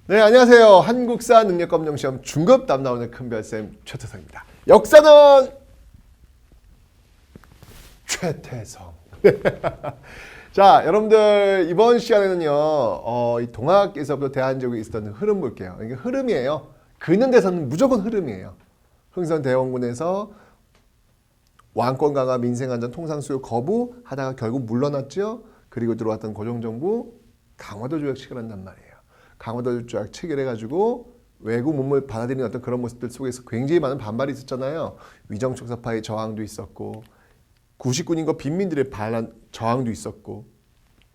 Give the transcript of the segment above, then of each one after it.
네, 안녕하세요. 한국사 능력검정시험 중급 답 나오는 큰별쌤 최태성입니다. 역사는 최태성. 자, 여러분들 이번 시간에는요, 이 동학에서부터 대한제국에 있었던 흐름 볼게요. 이게 흐름이에요. 긋는 데서는 무조건 흐름이에요. 흥선대원군에서 왕권 강화, 민생안전, 통상수요 거부 하다가 결국 물러났죠. 그리고 들어왔던 고종정부 강화도 조약 체결한단 말이에요. 강화도 조약 체결해가지고 외국 문물 받아들이는 어떤 그런 모습들 속에서 굉장히 많은 반발이 있었잖아요. 위정촉사파의 저항도 있었고, 구식군인과 빈민들의 저항도 있었고,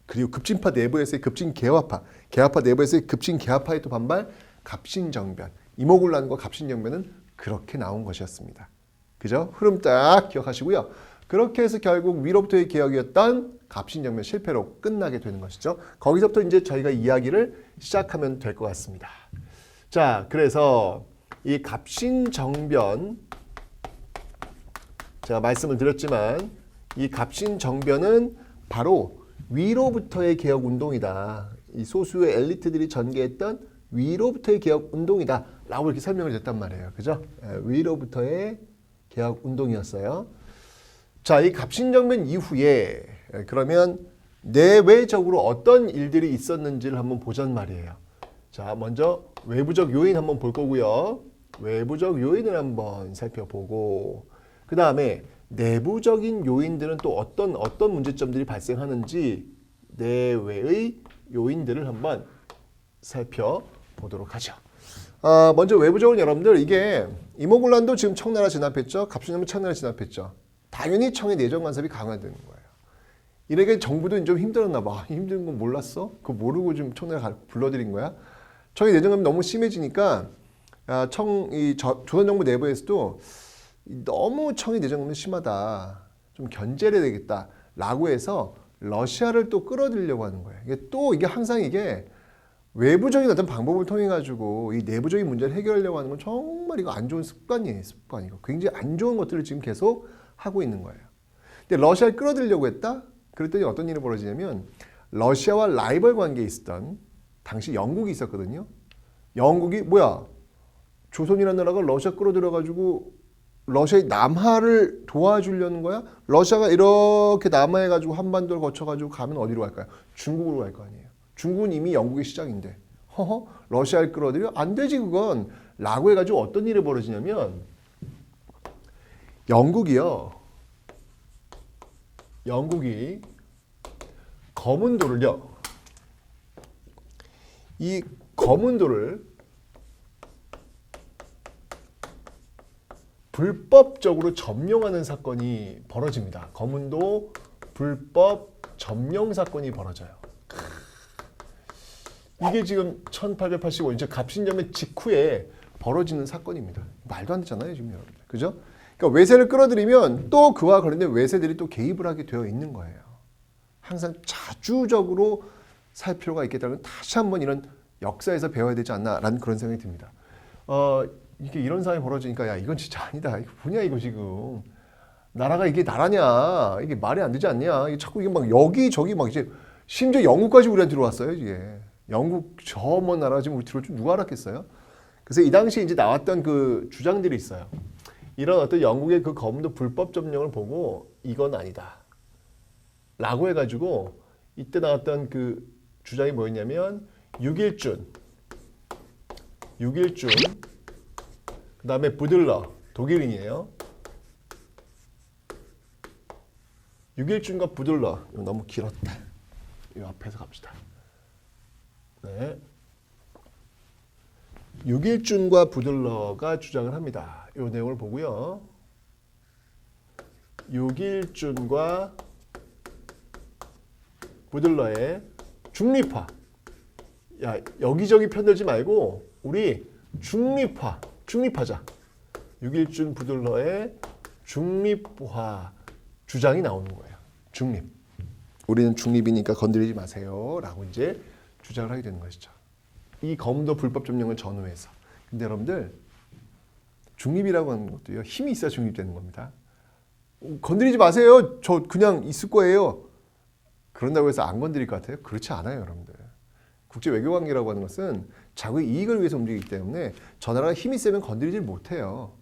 그리고 급진파 내부에서의 급진 개화파, 개화파 내부에서의 급진 개화파의 또 반발, 갑신정변, 이모군란과 갑신정변은 그렇게 나온 것이었습니다. 그죠? 흐름 딱 기억하시고요. 그렇게 해서 결국 위로부터의 개혁이었던 갑신정변 실패로 끝나게 되는 것이죠. 거기서부터 이제 저희가 이야기를 시작하면 될 것 같습니다. 자, 그래서 이 갑신정변, 제가 말씀을 드렸지만 이 갑신정변은 바로 위로부터의 개혁 운동이다. 이 소수의 엘리트들이 전개했던 위로부터의 개혁 운동이다 라고 이렇게 설명을 드렸단 말이에요. 그죠? 위로부터의 개혁 운동이었어요. 자, 이 갑신정변 이후에 그러면 내외적으로 어떤 일들이 있었는지를 한번 보자는 말이에요. 자, 먼저 외부적 요인 한번 볼 거고요. 외부적 요인을 한번 살펴보고, 그 다음에 내부적인 요인들은 또 어떤 문제점들이 발생하는지 내외의 요인들을 한번 살펴보도록 하죠. 먼저 외부적으로 여러분들, 이게 이모군란도 지금 청나라 진압했죠. 갑신정변 청나라 진압했죠. 당연히 청의 내정 간섭이 강화되는 거예요. 이렇게 정부도 좀 힘들었나 봐. 힘든 건 몰랐어? 그거 모르고 좀 청나라 불러들인 거야? 청의 내정 간섭이 너무 심해지니까 조선 정부 내부에서도 너무 청의 내정 간섭이 심하다. 좀 견제를 해야 되겠다. 라고 해서 러시아를 또 끌어들이려고 하는 거예요. 이게 항상 외부적인 어떤 방법을 통해 가지고 이 내부적인 문제를 해결하려고 하는 건 정말 이거 안 좋은 습관이에요. 습관이고 굉장히 안 좋은 것들을 지금 계속 하고 있는 거예요. 근데 러시아를 끌어들이려고 했다? 그랬더니 어떤 일이 벌어지냐면 러시아와 라이벌 관계에 있었던 당시 영국이 있었거든요. 영국이 뭐야? 조선이라는 나라가 러시아 끌어들여가지고 러시아의 남하를 도와주려는 거야? 러시아가 이렇게 남하해가지고 한반도를 거쳐가지고 가면 어디로 갈까요? 중국으로 갈 거 아니에요. 중국은 이미 영국의 시장인데 러시아를 끌어들여? 안 되지 그건. 라고 해가지고 어떤 일이 벌어지냐면 영국이 거문도를요. 이 거문도를 불법적으로 점령하는 사건이 벌어집니다. 거문도 불법 점령 사건이 벌어져요. 이게 지금 1885년 갑신정변 직후에 벌어지는 사건입니다. 말도 안 되잖아요, 지금 여러분들. 그죠? 그러니까 외세를 끌어들이면 또 그와 관련된 외세들이 또 개입을 하게 되어 있는 거예요. 항상 자주적으로 살 필요가 있겠다는 다시 한번 이런 역사에서 배워야 되지 않나라는 그런 생각이 듭니다. 이게 이런 상황이 벌어지니까 야 이건 진짜 아니다. 이거 뭐냐 이거 지금. 나라가 이게 나라냐. 이게 말이 안 되지 않냐. 이게 자꾸 이게 막 여기저기 막 이제 심지어 영국까지 우리한테 들어왔어요. 이게. 영국 저 먼 나라가 지금 우리 들어올 줄 누가 알았겠어요? 그래서 이 당시에 이제 나왔던 그 주장들이 있어요. 이런 어떤 영국의 그 거문도 불법 점령을 보고 이건 아니다. 라고 해가지고 이때 나왔던 그 주장이 뭐였냐면 6.1준, 그 다음에 부들러, 독일인이에요. 6.1준과 부들러, 이거 너무 길었다. 이 앞에서 갑시다. 네. 6.1준과 부들러가 주장을 합니다. 이 내용을 보고요. 6.1준과 부들러의 중립화. 야, 여기저기 편들지 말고 우리 중립하자. 6.1준 부들러의 중립화 주장이 나오는 거예요. 중립. 우리는 중립이니까 건드리지 마세요. 라고 이제 주장을 하게 되는 것이죠. 이 거문도 불법 점령을 전후해서. 근데 여러분들 중립이라고 하는 것도요. 힘이 있어야 중립되는 겁니다. 건드리지 마세요. 저 그냥 있을 거예요. 그런다고 해서 안 건드릴 것 같아요? 그렇지 않아요, 여러분들. 국제 외교관계라고 하는 것은 자국의 이익을 위해서 움직이기 때문에 저 나라가 힘이 세면 건드리질 못해요.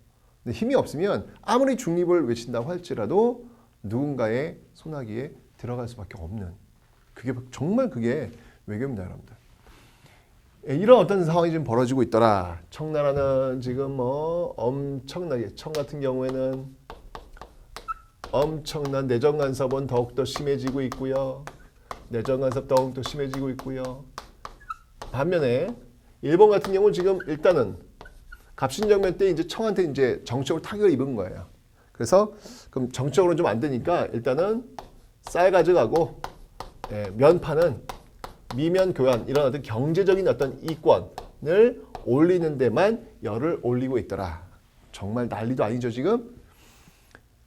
근데 힘이 없으면 아무리 중립을 외친다고 할지라도 누군가의 손아귀에 들어갈 수밖에 없는 그게 정말 그게 외교입니다, 여러분들. 이런 어떤 상황이 지금 벌어지고 있더라. 청나라는 지금 뭐 엄청나게 청 같은 경우에는 엄청난 내정 간섭은 더욱더 심해지고 있고요. 내정 간섭 더욱더 심해지고 있고요. 반면에 일본 같은 경우는 지금 일단은 갑신정변 때 이제 청한테 이제 정적으로 타격을 입은 거예요. 그래서 그럼 정적으로는 좀 안 되니까 일단은 쌀 가져가고 면파는 미면 교환 이런 어떤 경제적인 어떤 이권을 올리는 데만 열을 올리고 있더라. 정말 난리도 아니죠 지금.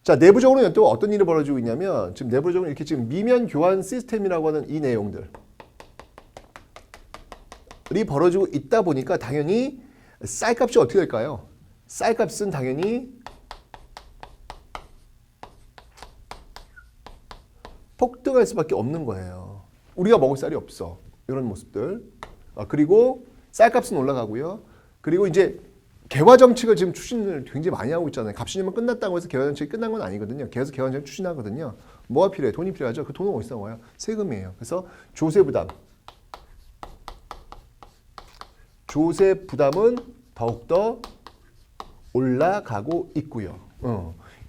자, 내부적으로는 또 어떤 일이 벌어지고 있냐면 지금 내부적으로 이렇게 지금 미면 교환 시스템이라고 하는 이 내용들이 벌어지고 있다 보니까 당연히 쌀값이 어떻게 될까요? 쌀값은 당연히 폭등할 수밖에 없는 거예요. 우리가 먹을 쌀이 없어. 이런 모습들. 그리고 쌀값은 올라가고요. 그리고 이제 개화 정책을 지금 추진을 굉장히 많이 하고 있잖아요. 갑신일만 끝났다고 해서 개화 정책이 끝난 건 아니거든요. 계속 개화 정책 추진하거든요. 뭐가 필요해? 돈이 필요하죠. 그 돈은 어디서 나와요? 세금이에요. 그래서 조세 부담은 더욱더 올라가고 있고요.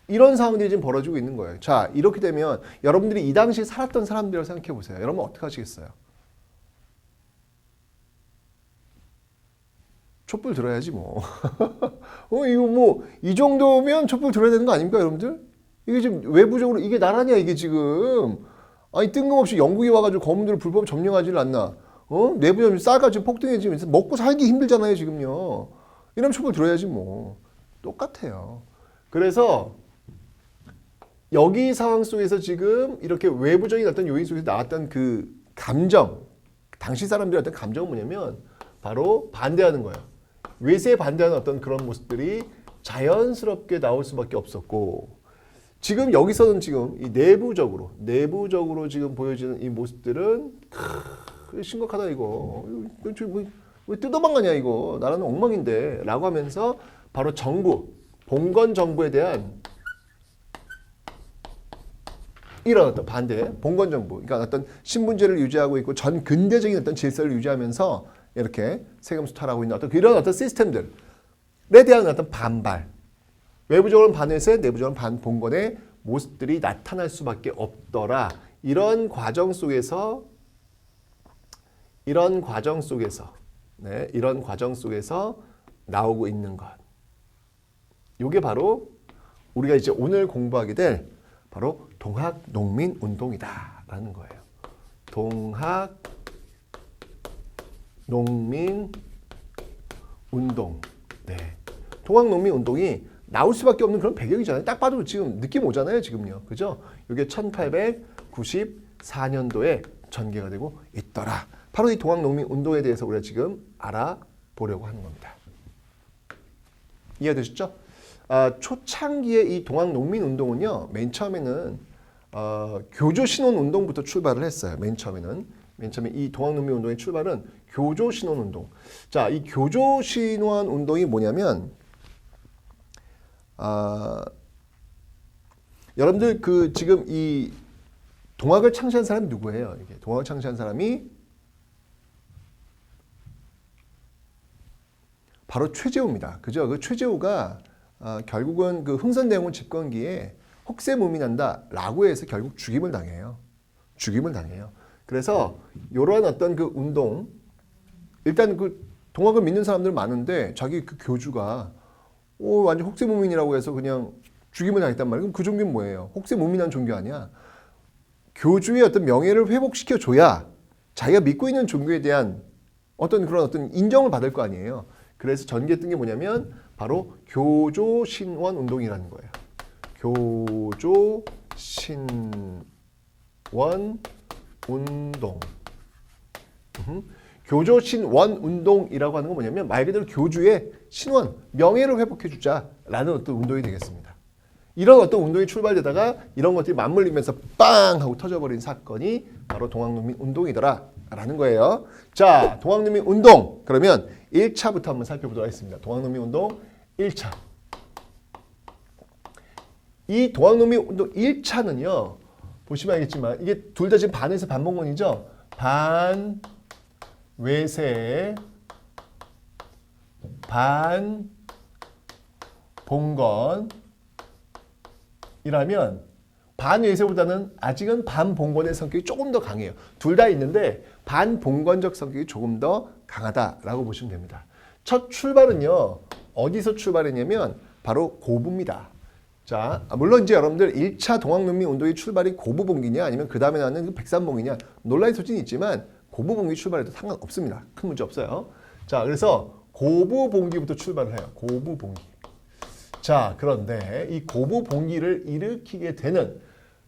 이런 상황들이 지금 벌어지고 있는 거예요. 자, 이렇게 되면 여러분들이 이 당시에 살았던 사람들을 생각해 보세요. 여러분 어떻게 하시겠어요? 촛불 들어야지 뭐. 이거 뭐 이 정도면 촛불 들어야 되는 거 아닙니까, 여러분들? 이게 지금 외부적으로 이게 나라냐 이게 지금. 아니 뜬금없이 영국이 와가지고 거문들을 불법 점령하지를 않나. 내부적으로 쌀가 지금 폭등해 지금 먹고 살기 힘들잖아요 지금요. 이러면 촛불 들어야지 뭐. 똑같아요. 그래서 여기 상황 속에서 지금 이렇게 외부적인 어떤 요인 속에서 나왔던 그 감정, 당시 사람들의 어떤 감정은 뭐냐면 바로 반대하는 거예요. 외세에 반대하는 어떤 그런 모습들이 자연스럽게 나올 수밖에 없었고 지금 여기서는 지금 이 내부적으로 지금 보여지는 이 모습들은 심각하다 이거. 왜 뜯어망가냐 이거. 나라는 엉망인데 라고 하면서 바로 정부, 봉건 정부에 대한 이런 어떤 반대, 봉건 정부, 그러니까 어떤 신분제를 유지하고 있고 전 근대적인 어떤 질서를 유지하면서 이렇게 세금 수탈하고 있는 어떤 이런 어떤 시스템들에 대한 어떤 반발, 외부적으로는 반외세, 내부적으로는 반봉건의 모습들이 나타날 수밖에 없더라. 이런 과정 속에서 나오고 있는 것. 이게 바로 우리가 이제 오늘 공부하게 될 바로 동학농민운동이다라는 거예요. 동학농민운동. 네. 동학농민운동이 나올 수밖에 없는 그런 배경이잖아요. 딱 봐도 지금 느낌 오잖아요, 지금요. 그죠? 이게 1894년도에 전개가 되고 있더라. 바로 이 동학농민운동에 대해서 우리가 지금 알아보려고 하는 겁니다. 이해되셨죠? 초창기의 이 동학농민운동은요, 맨 처음에는 교조신혼운동부터 출발을 했어요. 맨 처음에 이 동학농민운동의 출발은 교조신혼운동. 자, 이 교조신혼운동이 뭐냐면 여러분들 그 지금 이 동학을 창시한 사람이 누구예요? 이게 동학을 창시한 사람이 바로 최재우입니다. 그죠? 그 최재우가 결국은 그 흥선대원군 집권기에 혹세무민한다라고 해서 결국 죽임을 당해요. 그래서 이러한 어떤 그 운동, 일단 그 동학을 믿는 사람들 많은데 자기 그 교주가 완전 혹세무민이라고 해서 그냥 죽임을 당했단 말이에요. 그럼 그 종교는 뭐예요? 혹세무민한 종교 아니야? 교주의 어떤 명예를 회복시켜 줘야 자기가 믿고 있는 종교에 대한 어떤 그런 어떤 인정을 받을 거 아니에요. 그래서 전개했던 게 뭐냐면 바로 교조신원 운동이라는 거예요. 교조신원 운동. 교조신원 운동이라고 하는 건 뭐냐면 말 그대로 교주의 신원, 명예를 회복해 주자라는 어떤 운동이 되겠습니다. 이런 어떤 운동이 출발되다가 이런 것들이 맞물리면서 빵 하고 터져버린 사건이 바로 동학농민 운동이더라 라는 거예요. 자, 동학농민 운동. 그러면 1차부터 한번 살펴보도록 하겠습니다. 동학농민 운동 1차. 이 동학농민 운동 1차는요. 보시면 알겠지만 이게 둘 다 지금 반외세 반봉건이죠. 반외세 반봉건이라면 반외세보다는 아직은 반봉건의 성격이 조금 더 강해요. 둘 다 있는데 반봉건적 성격이 조금 더 강하다라고 보시면 됩니다. 첫 출발은요. 어디서 출발했냐면 바로 고부입니다. 자, 물론 이제 여러분들 1차 동학농민 운동의 출발이 고부봉기냐 아니면 그 다음에 나는 그 백산봉이냐 논란의 소진이 있지만 고부봉기 출발해도 상관없습니다. 큰 문제 없어요. 자, 그래서 고부봉기부터 출발을 해요. 고부봉기. 자, 그런데 이 고부봉기를 일으키게 되는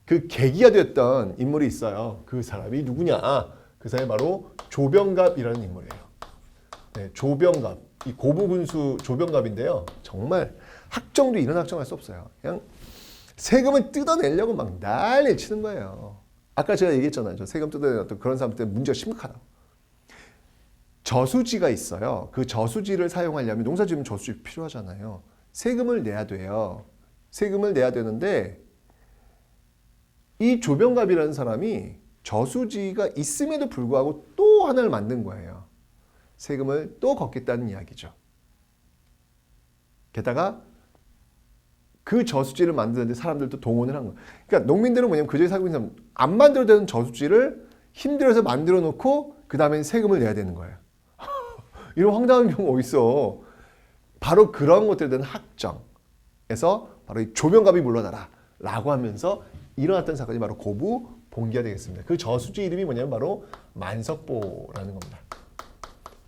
그 계기가 되었던 인물이 있어요. 그 사람이 누구냐? 그 사람이 바로 조병갑이라는 인물이에요. 네, 조병갑. 이 고부군수 조병갑인데요. 정말 학정도 이런 학정할 수 없어요. 그냥 세금을 뜯어내려고 막 난리 치는 거예요. 아까 제가 얘기했잖아요. 저 세금 뜯어내는 그런 사람 때문에 문제가 심각하다고. 저수지가 있어요. 그 저수지를 사용하려면 농사 지으면 저수지 필요하잖아요. 세금을 내야 돼요. 세금을 내야 되는데 이 조병갑이라는 사람이 저수지가 있음에도 불구하고 또 하나를 만든 거예요. 세금을 또 걷겠다는 이야기죠. 게다가 그 저수지를 만드는데 사람들도 동원을 한 거예요. 그러니까 농민들은 뭐냐면 그저에 살고 있는 사람 안 만들어도 되는 저수지를 힘들어서 만들어 놓고 그 다음에 세금을 내야 되는 거예요. 이런 황당한 경우가 어딨어. 바로 그런 것들에 대한 학정에서 바로 이 조병갑이 물러나라 라고 하면서 일어났던 사건이 바로 고부봉기가 되겠습니다. 그 저수지 이름이 뭐냐면 바로 만석보라는 겁니다.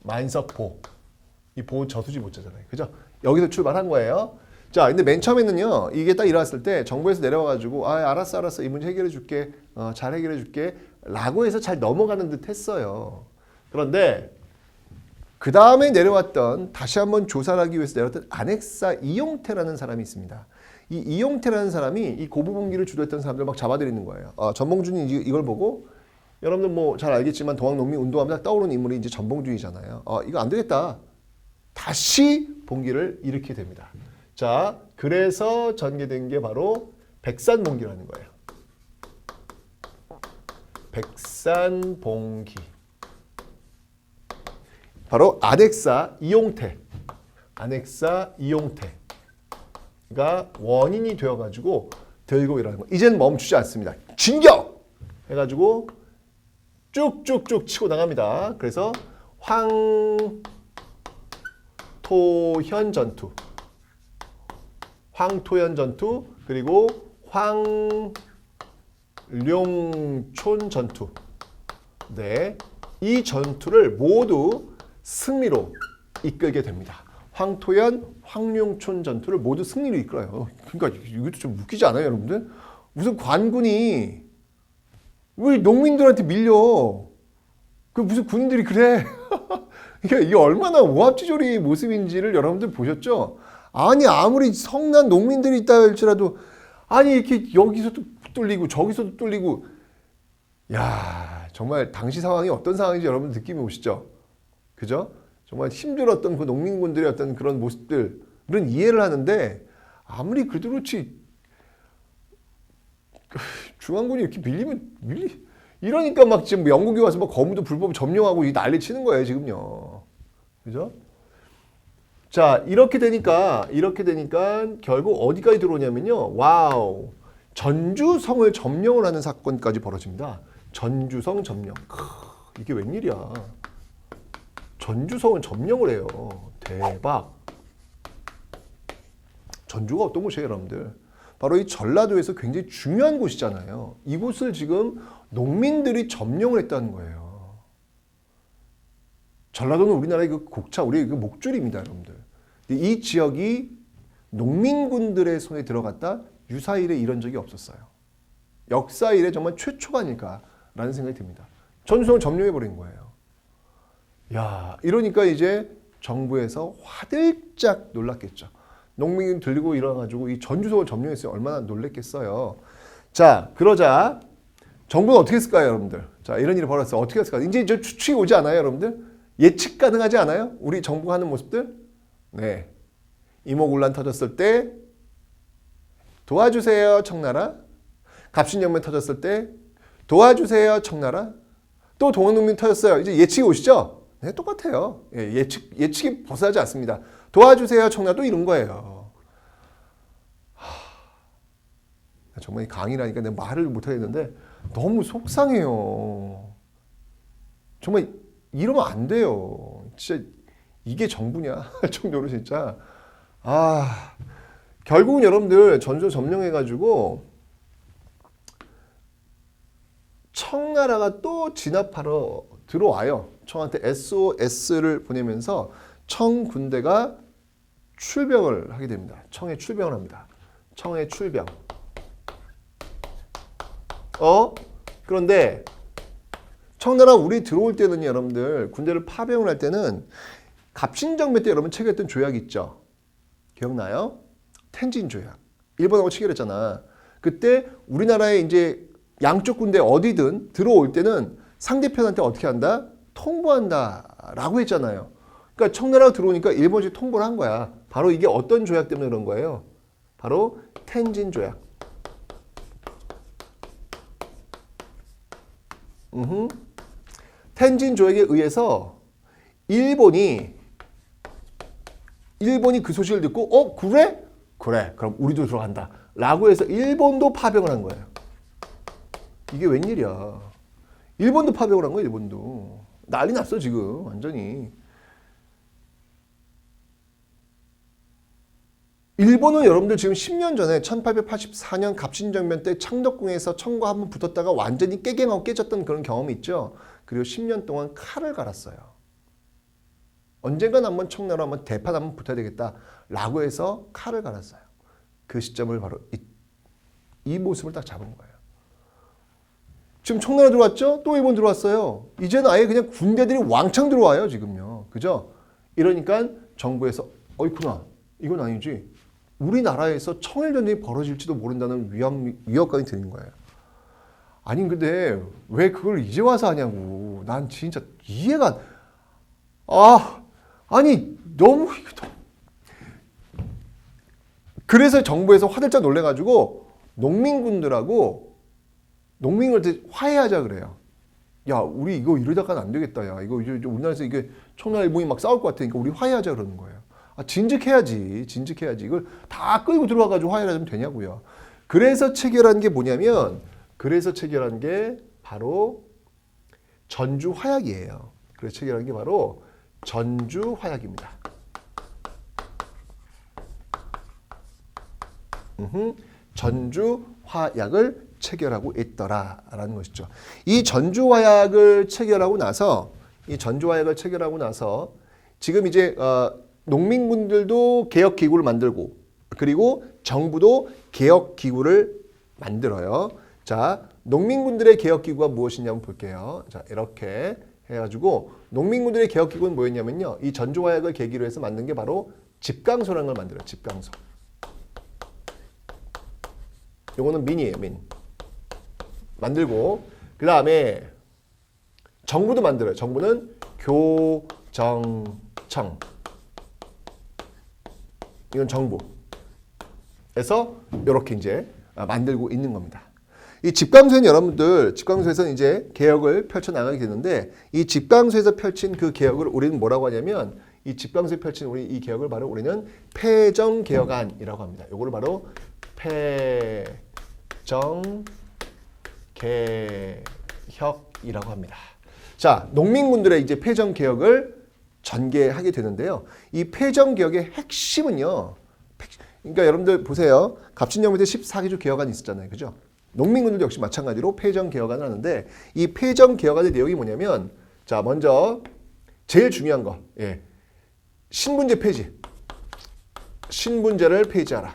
만석보. 이 보 저수지 보자잖아요. 그죠? 여기서 출발한 거예요. 자, 근데 맨 처음에는요, 이게 딱 일어났을 때 정부에서 내려와가지고, 알았어. 이 문제 해결해 줄게. 잘 해결해 줄게. 라고 해서 잘 넘어가는 듯 했어요. 그런데, 그 다음에 내려왔던, 다시 한번 조사를 하기 위해서 내려왔던 안핵사 이용태라는 사람이 있습니다. 이 이용태라는 사람이 이 고부봉기를 주도했던 사람들 막 잡아들이는 거예요. 전봉준이 이걸 보고, 여러분들 뭐 잘 알겠지만 동학농민 운동하면 떠오르는 인물이 이제 전봉준이잖아요. 이거 안 되겠다. 다시 봉기를 일으키게 됩니다. 자, 그래서 전개된 게 바로 백산봉기라는 거예요. 백산봉기. 바로 안핵사 이용태. 안핵사 이용태가 원인이 되어가지고 들고 일어나는 거. 이젠 멈추지 않습니다. 진격! 해가지고 쭉쭉쭉 치고 나갑니다. 그래서 황토현 전투. 황토현 전투, 그리고 황룡촌 전투. 네, 이 전투를 모두 승리로 이끌게 됩니다. 황토현, 황룡촌 전투를 모두 승리로 이끌어요. 그러니까 이것도 좀 웃기지 않아요, 여러분들? 무슨 관군이 왜 농민들한테 밀려? 그 무슨 군인들이 그래? 그러니까 이게 얼마나 오합지졸의 모습인지를 여러분들 보셨죠? 아니 아무리 성난 농민들이 있다 할지라도 아니 이렇게 여기서도 뚫리고 저기서도 뚫리고 야 정말 당시 상황이 어떤 상황인지 여러분 느낌이 오시죠? 그죠? 정말 힘들었던 그 농민군들의 어떤 그런 모습들은 이해를 하는데 아무리 그래도 그렇지 중앙군이 이렇게 이러니까 막 지금 영국에 와서 막 거무도 불법 점령하고 이 난리 치는 거예요 지금요. 그죠? 자, 이렇게 되니까 결국 어디까지 들어오냐면요. 와우. 전주성을 점령을 하는 사건까지 벌어집니다. 전주성 점령. 이게 웬일이야. 전주성을 점령을 해요. 대박. 전주가 어떤 곳이에요, 여러분들? 바로 이 전라도에서 굉장히 중요한 곳이잖아요. 이곳을 지금 농민들이 점령을 했다는 거예요. 전라도는 우리나라의 그 곡차, 우리의 그 목줄입니다, 여러분들. 이 지역이 농민군들의 손에 들어갔다 유사일에 이런 적이 없었어요. 역사일에 정말 최초가 아닐까라는 생각이 듭니다. 전주성을 점령해버린 거예요. 야, 이러니까 이제 정부에서 화들짝 놀랐겠죠. 농민이 들고 일어나가지고 이 전주성을 점령했어요. 얼마나 놀랬겠어요. 자, 그러자 정부는 어떻게 했을까요, 여러분들? 자, 이런 일이 벌어졌어요. 어떻게 했을까요? 이제 저 추측이 오지 않아요, 여러분들? 예측 가능하지 않아요? 우리 정부가 하는 모습들? 네. 이모군란 터졌을 때 도와주세요, 청나라. 갑신정변 터졌을 때 도와주세요, 청나라. 또 동학농민 터졌어요. 이제 예측이 오시죠? 네, 똑같아요. 예, 예측이 벗어나지 않습니다. 도와주세요, 청나라. 또 이런 거예요. 정말 강의라니까 내가 말을 못하겠는데 너무 속상해요. 정말 이러면 안 돼요. 진짜 이게 정부냐 할 정도로 진짜. 결국은 여러분들 전조 점령해가지고 청나라가 또 진압하러 들어와요. 청한테 SOS를 보내면서 청 군대가 출병을 하게 됩니다. 청에 출병을 합니다. 청에 출병. 그런데 청나라 우리 들어올 때는 여러분들 군대를 파병을 할 때는 갑신정변 때 여러분 체결했던 조약 있죠? 기억나요? 텐진 조약. 일본하고 체결했잖아. 그때 우리나라에 이제 양쪽 군대 어디든 들어올 때는 상대편한테 어떻게 한다? 통보한다라고 했잖아요. 그러니까 청나라가 들어오니까 일본이 통보를 한 거야. 바로 이게 어떤 조약 때문에 그런 거예요? 바로 텐진 조약. 텐진 조약에 의해서 일본이 그 소식을 듣고 그래? 그럼 우리도 들어간다 라고 해서 일본도 파병을 한 거예요. 이게 웬일이야. 일본도 파병을 한 거예요. 일본도. 난리 났어 지금 완전히. 일본은 여러분들 지금 10년 전에 1884년 갑신정변 때 창덕궁에서 청과 한번 붙었다가 완전히 깨갱하고 깨졌던 그런 경험이 있죠. 그리고 10년 동안 칼을 갈았어요. 언젠간 한번 청나라 한번 대판 한번 붙어야 되겠다라고 해서 칼을 갈았어요. 그 시점을 바로 이 모습을 딱 잡은 거예요. 지금 청나라 들어왔죠? 또 일본 들어왔어요. 이제는 아예 그냥 군대들이 왕창 들어와요 지금요. 그죠? 이러니까 정부에서 어이쿠나 이건 아니지. 우리나라에서 청일전쟁이 벌어질지도 모른다는 위협감이 드는 거예요. 아니 근데 왜 그걸 이제 와서 하냐고. 난 진짜 이해가 아니 너무 그래서 정부에서 화들짝 놀래가지고 농민들한테 화해하자 그래요. 야 우리 이거 이러다가는 안 되겠다. 야 이거 이제 우리나라에서 이게 청나라 일본이 막 싸울 것 같으니까 우리 화해하자 그러는 거예요. 진즉해야지. 이걸 다 끌고 들어와가지고 화해를 하면 되냐고요. 그래서 체결한 게 뭐냐면, 바로 전주화약이에요. 그래서 체결한 게 바로 전주화약입니다. 전주화약을 체결하고 있더라라는 것이죠. 이 전주화약을 체결하고 나서 지금 이제 농민군들도 개혁기구를 만들고 그리고 정부도 개혁기구를 만들어요. 자, 농민군들의 개혁기구가 무엇이냐 한번 볼게요. 자, 이렇게 해가지고 농민군들의 개혁기구는 뭐였냐면요. 이 전주화약을 계기로 해서 만든 게 바로 집강소라는 걸 만들어요. 집강소. 요거는 민이에요. 민. 만들고 그 다음에 정부도 만들어요. 정부는 교정청. 이건 정부에서 이렇게 이제 만들고 있는 겁니다. 이 집강소에는 여러분들, 집강소에서는 이제 개혁을 펼쳐나가게 되는데 이 집강소에서 펼친 그 개혁을 우리는 뭐라고 하냐면 이 집강소에 펼친 우리 이 개혁을 바로 우리는 폐정개혁안이라고 합니다. 요거를 바로 폐정개혁이라고 합니다. 자, 농민군들의 이제 폐정개혁을 전개하게 되는데요. 이 폐정개혁의 핵심은요. 그러니까 여러분들 보세요. 갑신정변 때 14기조 개혁안이 있었잖아요. 그죠? 농민군들도 역시 마찬가지로 폐정개혁안을 하는데 이 폐정개혁안의 내용이 뭐냐면 자, 먼저 제일 중요한 거. 예. 신분제 폐지. 신분제를 폐지하라.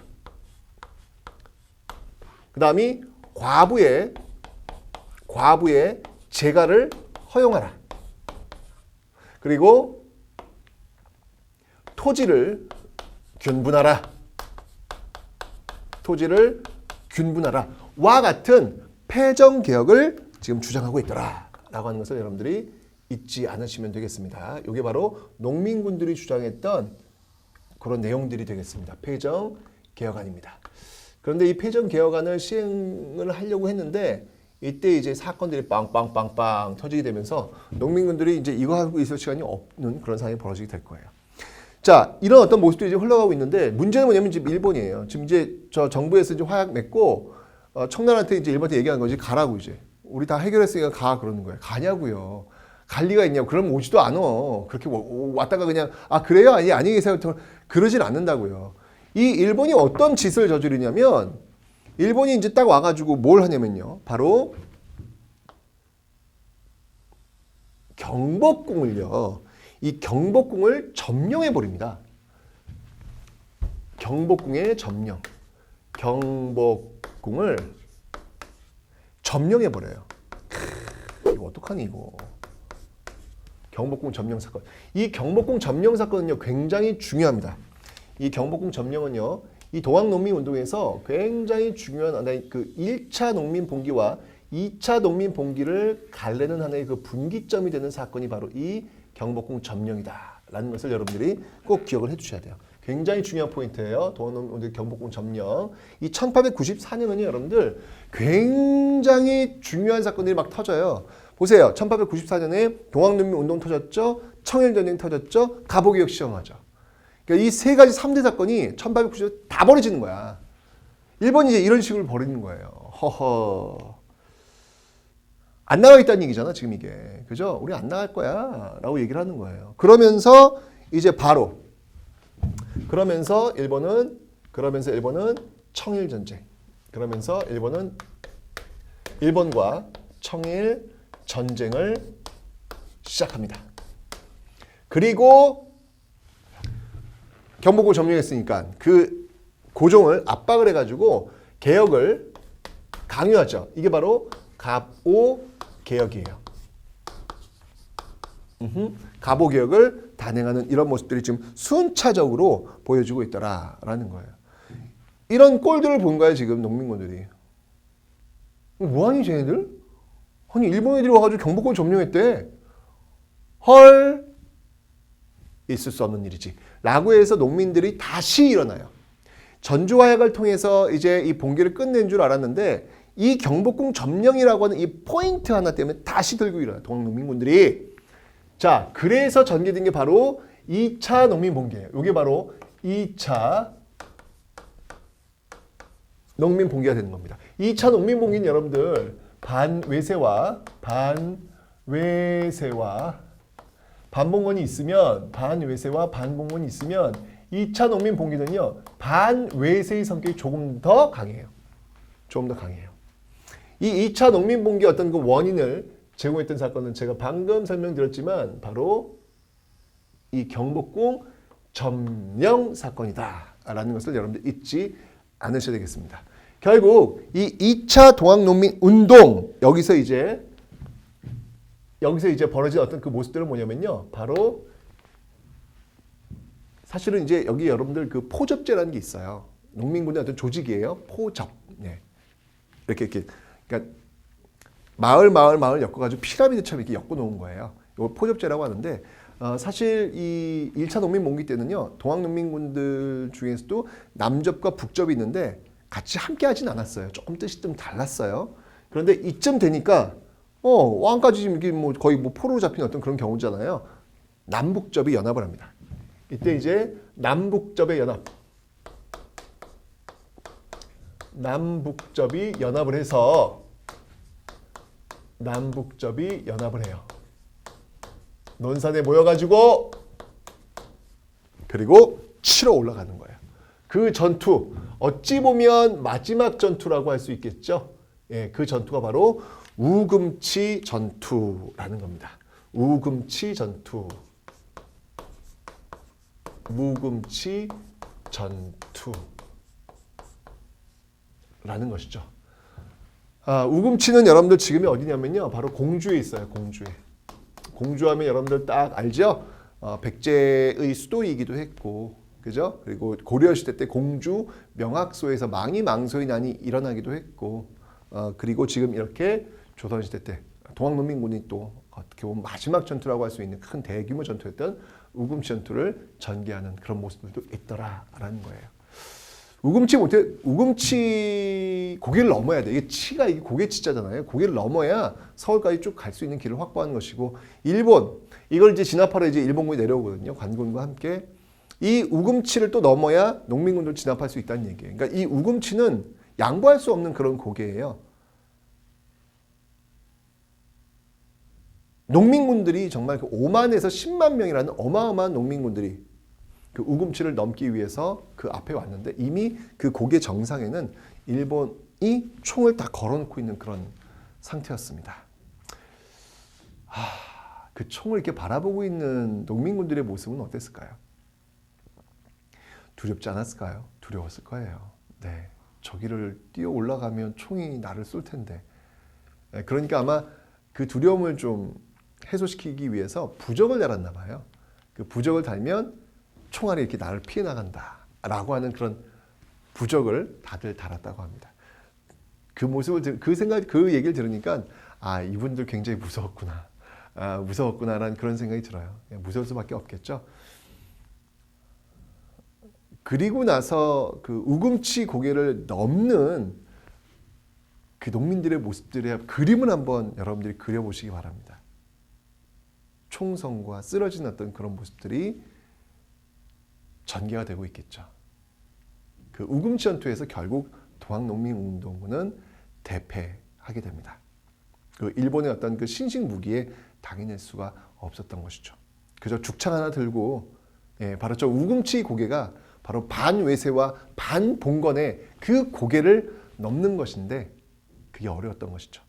그 다음이 과부의 재가를 허용하라. 그리고 토지를 균분하라. 와 같은 패정 개혁을 지금 주장하고 있더라라고 하는 것을 여러분들이 잊지 않으시면 되겠습니다. 이게 바로 농민군들이 주장했던 그런 내용들이 되겠습니다. 패정 개혁안입니다. 그런데 이 패정 개혁안을 시행을 하려고 했는데 이때 이제 사건들이 빵빵빵빵 터지게 되면서 농민군들이 이제 이거 하고 있을 시간이 없는 그런 상황이 벌어지게 될 거예요. 자, 이런 어떤 모습들이 이제 흘러가고 있는데 문제는 뭐냐면 지금 일본이에요. 지금 이제 저 정부에서 이제 화약 맺고 청나라한테 이제 일본한테 얘기한 거지 가라고 이제 우리 다 해결했으니까 가 그러는 거예요. 가냐고요. 갈 리가 있냐고. 그럼 오지도 않아. 그렇게 왔다가 그냥 그래요? 아니 안녕히 계세요. 그러진 않는다고요. 이 일본이 어떤 짓을 저지르냐면 일본이 이제 딱 와가지고 뭘 하냐면요. 바로 경복궁을요. 이 경복궁을 점령해 버립니다. 경복궁의 점령. 경복궁을 점령해 버려요. 이거 어떡하니 이거. 경복궁 점령 사건. 이 경복궁 점령 사건은요. 굉장히 중요합니다. 이 경복궁 점령은요. 이 동학농민운동에서 굉장히 중요한 하나의 그 1차 농민봉기와 2차 농민봉기를 갈래는 하나의 그 분기점이 되는 사건이 바로 이 경복궁 점령이다라는 것을 여러분들이 꼭 기억을 해주셔야 돼요. 굉장히 중요한 포인트예요. 동학농민 경복궁 점령. 이 1894년은요, 여러분들 굉장히 중요한 사건들이 막 터져요. 보세요. 1894년에 동학농민 운동 터졌죠. 청일전쟁 터졌죠. 갑오개혁 시정하죠. 그러니까 이 세 가지 3대 사건이 1890년에 다 벌어지는 거야. 일본이 이제 이런 식으로 벌이는 거예요. 허허. 안 나가겠다는 얘기잖아, 지금 이게. 그죠? 우리 안 나갈 거야. 라고 얘기를 하는 거예요. 그러면서 이제 바로 그러면서 일본은 청일전쟁. 그러면서 일본과 청일 전쟁을 시작합니다. 그리고 경복궁을 점령했으니까 그 고종을 압박을 해가지고 개혁을 강요하죠. 이게 바로 갑오 개혁이에요. 갑오개혁을 단행하는 이런 모습들이 지금 순차적으로 보여지고 있더라라는 거예요. 이런 꼴들을 본 거예요, 지금 농민군들이. 뭐하니 쟤네들? 아니 일본 애들이 와가지고 경복궁을 점령했대. 헐, 있을 수 없는 일이지. 라고 해서 농민들이 다시 일어나요. 전주화약을 통해서 이제 이 봉기를 끝낸 줄 알았는데 이 경복궁 점령이라고 하는 이 포인트 하나 때문에 다시 들고 일어나요. 동농민군들이. 자, 그래서 전개된 게 바로 2차 농민봉기예요. 이게 바로 2차 농민봉기가 되는 겁니다. 2차 농민봉기는 여러분들 반외세와 반봉건이 있으면 2차 농민봉기는요. 반외세의 성격이 조금 더 강해요. 이 2차 농민봉기의 어떤 그 원인을 제공했던 사건은 제가 방금 설명드렸지만 바로 이 경복궁 점령 사건이다라는 것을 여러분들 잊지 않으셔야 되겠습니다. 결국 이 2차 동학농민운동 여기서 이제 벌어진 어떤 그 모습들은 뭐냐면요. 바로 사실은 이제 여기 여러분들 그 포접제라는 게 있어요. 농민군의 어떤 조직이에요. 포접. 네. 이렇게 그러니까 마을 엮어가지고 피라미드처럼 이렇게 엮어놓은 거예요. 이걸 포접제라고 하는데 사실 이 1차 농민봉기 때는요. 동학농민군들 중에서도 남접과 북접이 있는데 같이 함께 하진 않았어요. 조금 뜻이 좀 달랐어요. 그런데 이쯤 되니까 왕까지 지금 이게 뭐 거의 뭐 포로로 잡힌 어떤 그런 경우잖아요. 남북접이 연합을 합니다. 이때 이제 남북접이 연합을 해서 해요. 논산에 모여가지고 그리고 치러 올라가는 거예요. 그 전투 어찌 보면 마지막 전투라고 할 수 있겠죠. 예, 그 전투가 바로 우금치 전투라는 겁니다. 우금치 전투라는 것이죠. 우금치는 여러분들 지금이 어디냐면요. 바로 공주에 있어요. 공주하면 여러분들 딱 알죠? 백제의 수도이기도 했고, 그죠? 그리고 고려시대 때 공주 명학소에서 망이 망소의 난이 일어나기도 했고, 그리고 지금 이렇게 조선시대 때 동학농민군이 또 어떻게 보면 마지막 전투라고 할 수 있는 큰 대규모 전투였던 우금치 전투를 전개하는 그런 모습들도 있더라라는 거예요. 우금치 고개를 넘어야 돼. 이게 치가 이게 고개 치자잖아요. 고개를 넘어야 서울까지 쭉 갈 수 있는 길을 확보하는 것이고, 일본 이걸 이제 진압하러 이제 일본군이 내려오거든요. 관군과 함께. 이 우금치를 또 넘어야 농민군도 진압할 수 있다는 얘기예요. 그러니까 이 우금치는 양보할 수 없는 그런 고개예요. 농민군들이 정말 그 5만에서 10만 명이라는 어마어마한 농민군들이 그 우금치를 넘기 위해서 그 앞에 왔는데, 이미 그 고개 정상에는 일본이 총을 다 걸어놓고 있는 그런 상태였습니다. 그 총을 이렇게 바라보고 있는 농민군들의 모습은 어땠을까요? 두렵지 않았을까요? 두려웠을 거예요. 네, 저기를 뛰어 올라가면 총이 나를 쏠 텐데. 그러니까 아마 그 두려움을 좀 해소시키기 위해서 부적을 달았나 봐요. 그 부적을 달면 총알이 이렇게 나를 피해 나간다 라고 하는 그런 부적을 다들 달았다고 합니다. 그 모습을 그 얘기를 들으니까 이분들 굉장히 무서웠구나. 무서웠구나라는 그런 생각이 들어요. 무서울 수밖에 없겠죠. 그리고 나서 그 우금치 고개를 넘는 그 농민들의 모습들의 그림을 한번 여러분들이 그려보시기 바랍니다. 총성과 쓰러진 어떤 그런 모습들이 전개가 되고 있겠죠. 그 우금치 전투에서 결국 동학농민운동군은 대패하게 됩니다. 그 일본의 어떤 그 신식 무기에 당해낼 수가 없었던 것이죠. 그저 죽창 하나 들고 바로 저 우금치 고개가 바로 반외세와 반봉건의 그 고개를 넘는 것인데 그게 어려웠던 것이죠.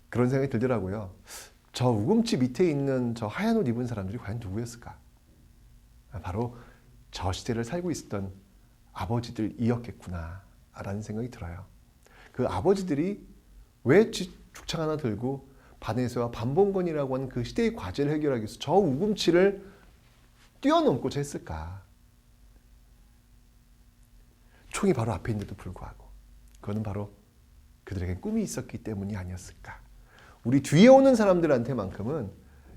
그런 생각이 들더라고요. 저 우금치 밑에 있는 저 하얀 옷 입은 사람들이 과연 누구였을까? 바로 저 시대를 살고 있었던 아버지들이었겠구나 라는 생각이 들어요. 그 아버지들이 왜 죽창 하나 들고 반외세와 반봉건이라고 하는 그 시대의 과제를 해결하기 위해서 저 우금치를 뛰어넘고자 했을까? 총이 바로 앞에 있는데도 불구하고 그거는 바로 그들에게 꿈이 있었기 때문이 아니었을까. 우리 뒤에 오는 사람들한테만큼은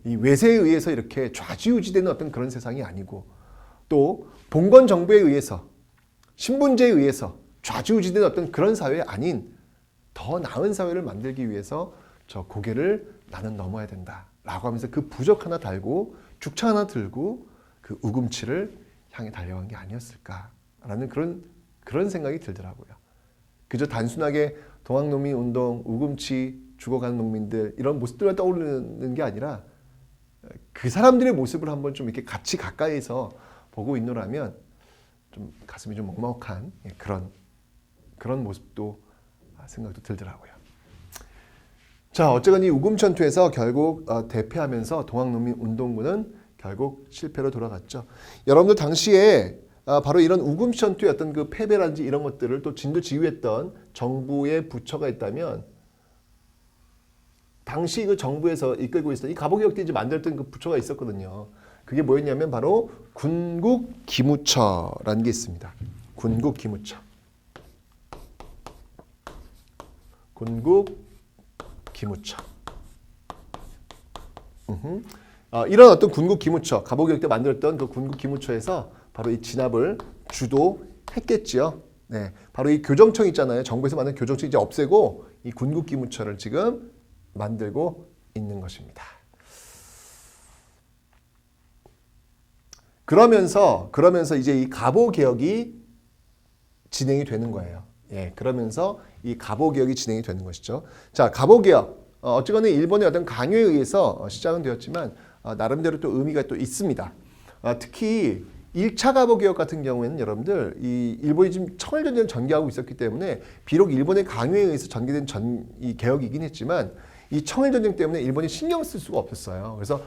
이 외세에 의해서 이렇게 좌지우지되는 어떤 그런 세상이 아니고, 또 봉건 정부에 의해서 신분제에 의해서 좌지우지되는 어떤 그런 사회 아닌 더 나은 사회를 만들기 위해서 저 고개를 나는 넘어야 된다 라고 하면서 그 부적 하나 달고 죽창 하나 들고 그 우금치를 향해 달려간 게 아니었을까라는 그런 생각이 들더라고요. 그저 단순하게 동학농민운동, 우금치, 죽어가는 농민들 이런 모습들만 떠오르는 게 아니라 그 사람들의 모습을 한번 좀 이렇게 같이 가까이서 보고 있노라면 좀 가슴이 좀 먹먹한 그런 모습도 생각도 들더라고요. 자, 어쨌건 이 우금치 전투에서 결국 대패하면서 동학농민운동군은 결국 실패로 돌아갔죠. 여러분들 당시에 바로 이런 우금치 전투의 어떤 그 패배라든지 이런 것들을 또 진두지휘했던 정부의 부처가 있다면, 당시 그 정부에서 이끌고 있었던 이 갑오개혁 때 이제 만들었던 그 부처가 있었거든요. 그게 뭐였냐면 바로 군국기무처라는 게 있습니다. 군국기무처. 군국기무처. 이런 어떤 군국기무처, 갑오개혁 때 만들었던 그 군국기무처에서 바로 이 진압을 주도했겠지요. 네, 바로 이 교정청 있잖아요. 정부에서 만든 교정청 이제 없애고 이 군국기무처를 지금 만들고 있는 것입니다. 그러면서 이제 이 갑오개혁이 진행이 되는 거예요. 그러면서 이 갑오개혁이 진행이 되는 것이죠. 자, 갑오개혁. 어쨌거나 일본의 어떤 강요에 의해서 시작은 되었지만 나름대로 또 의미가 또 있습니다. 특히 1차 갑오개혁 같은 경우에는 여러분들 이 일본이 지금 청일전쟁을 전개하고 있었기 때문에 비록 일본의 강요에 의해서 전개된 이 개혁이긴 했지만 이 청일전쟁 때문에 일본이 신경 쓸 수가 없었어요. 그래서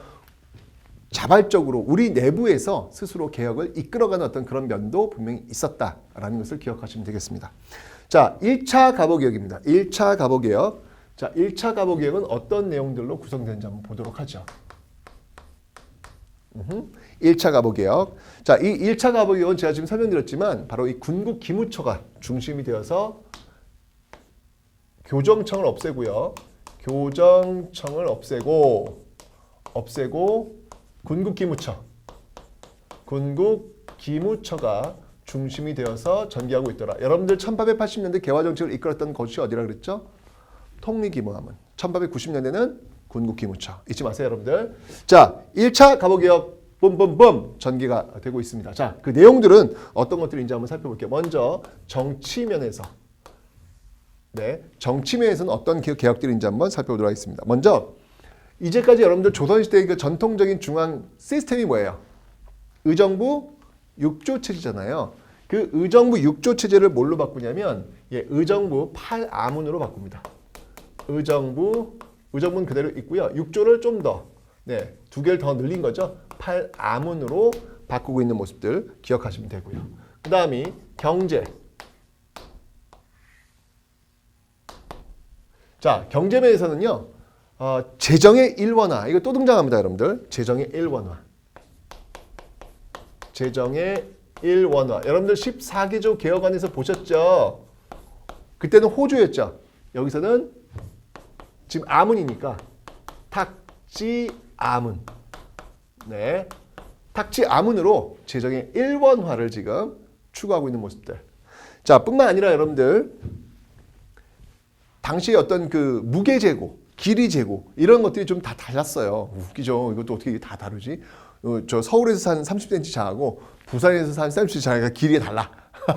자발적으로 우리 내부에서 스스로 개혁을 이끌어가는 어떤 그런 면도 분명히 있었다라는 것을 기억하시면 되겠습니다. 자, 1차 갑오개혁입니다. 1차 갑오개혁. 자, 1차 갑오개혁은 어떤 내용들로 구성되는지 한번 보도록 하죠. 1차 갑오개혁. 자, 이 1차 갑오개혁은 제가 지금 설명드렸지만 바로 이 군국기무처가 중심이 되어서 교정청을 없애고요. 교정청을 없애고 군국기무처. 군국기무처가 중심이 되어서 전개하고 있더라. 여러분들 1880년대 개화정책을 이끌었던 곳이 어디라 그랬죠? 통리기무함은. 1890년대는 군국기무처. 잊지 마세요, 여러분들. 자, 1차 갑오개혁 뿜뿜뿜 전개가 되고 있습니다. 자, 그 내용들은 어떤 것들인지 한번 살펴볼게요. 먼저 정치면에서. 네, 정치면에서는 어떤 개혁들인지 한번 살펴보도록 하겠습니다. 먼저 이제까지 여러분들 조선시대의 그 전통적인 중앙 시스템이 뭐예요? 의정부 6조 체제잖아요. 그 의정부 6조 체제를 뭘로 바꾸냐면 의정부 8아문으로 바꿉니다. 의정부는 그대로 있고요. 6조를 좀 더, 네, 2개를 더 늘린 거죠. 8아문으로 바꾸고 있는 모습들 기억하시면 되고요. 그 다음이 경제. 자, 경제면에서는요. 재정의 일원화. 이거 또 등장합니다, 여러분들. 재정의 일원화. 여러분들 14개조 개혁안에서 보셨죠? 그때는 호주였죠. 여기서는 지금 아문이니까 탁지아문. 네, 탁지아문으로 재정의 일원화를 지금 추구하고 있는 모습들. 자, 뿐만 아니라 여러분들 당시에 어떤 그 무게 재고, 길이 재고 이런 것들이 좀 다 달랐어요. 웃기죠. 이것도 어떻게 다 다르지? 저 서울에서 산 30cm 자하고 부산에서 산 30cm 자가 길이가 달라.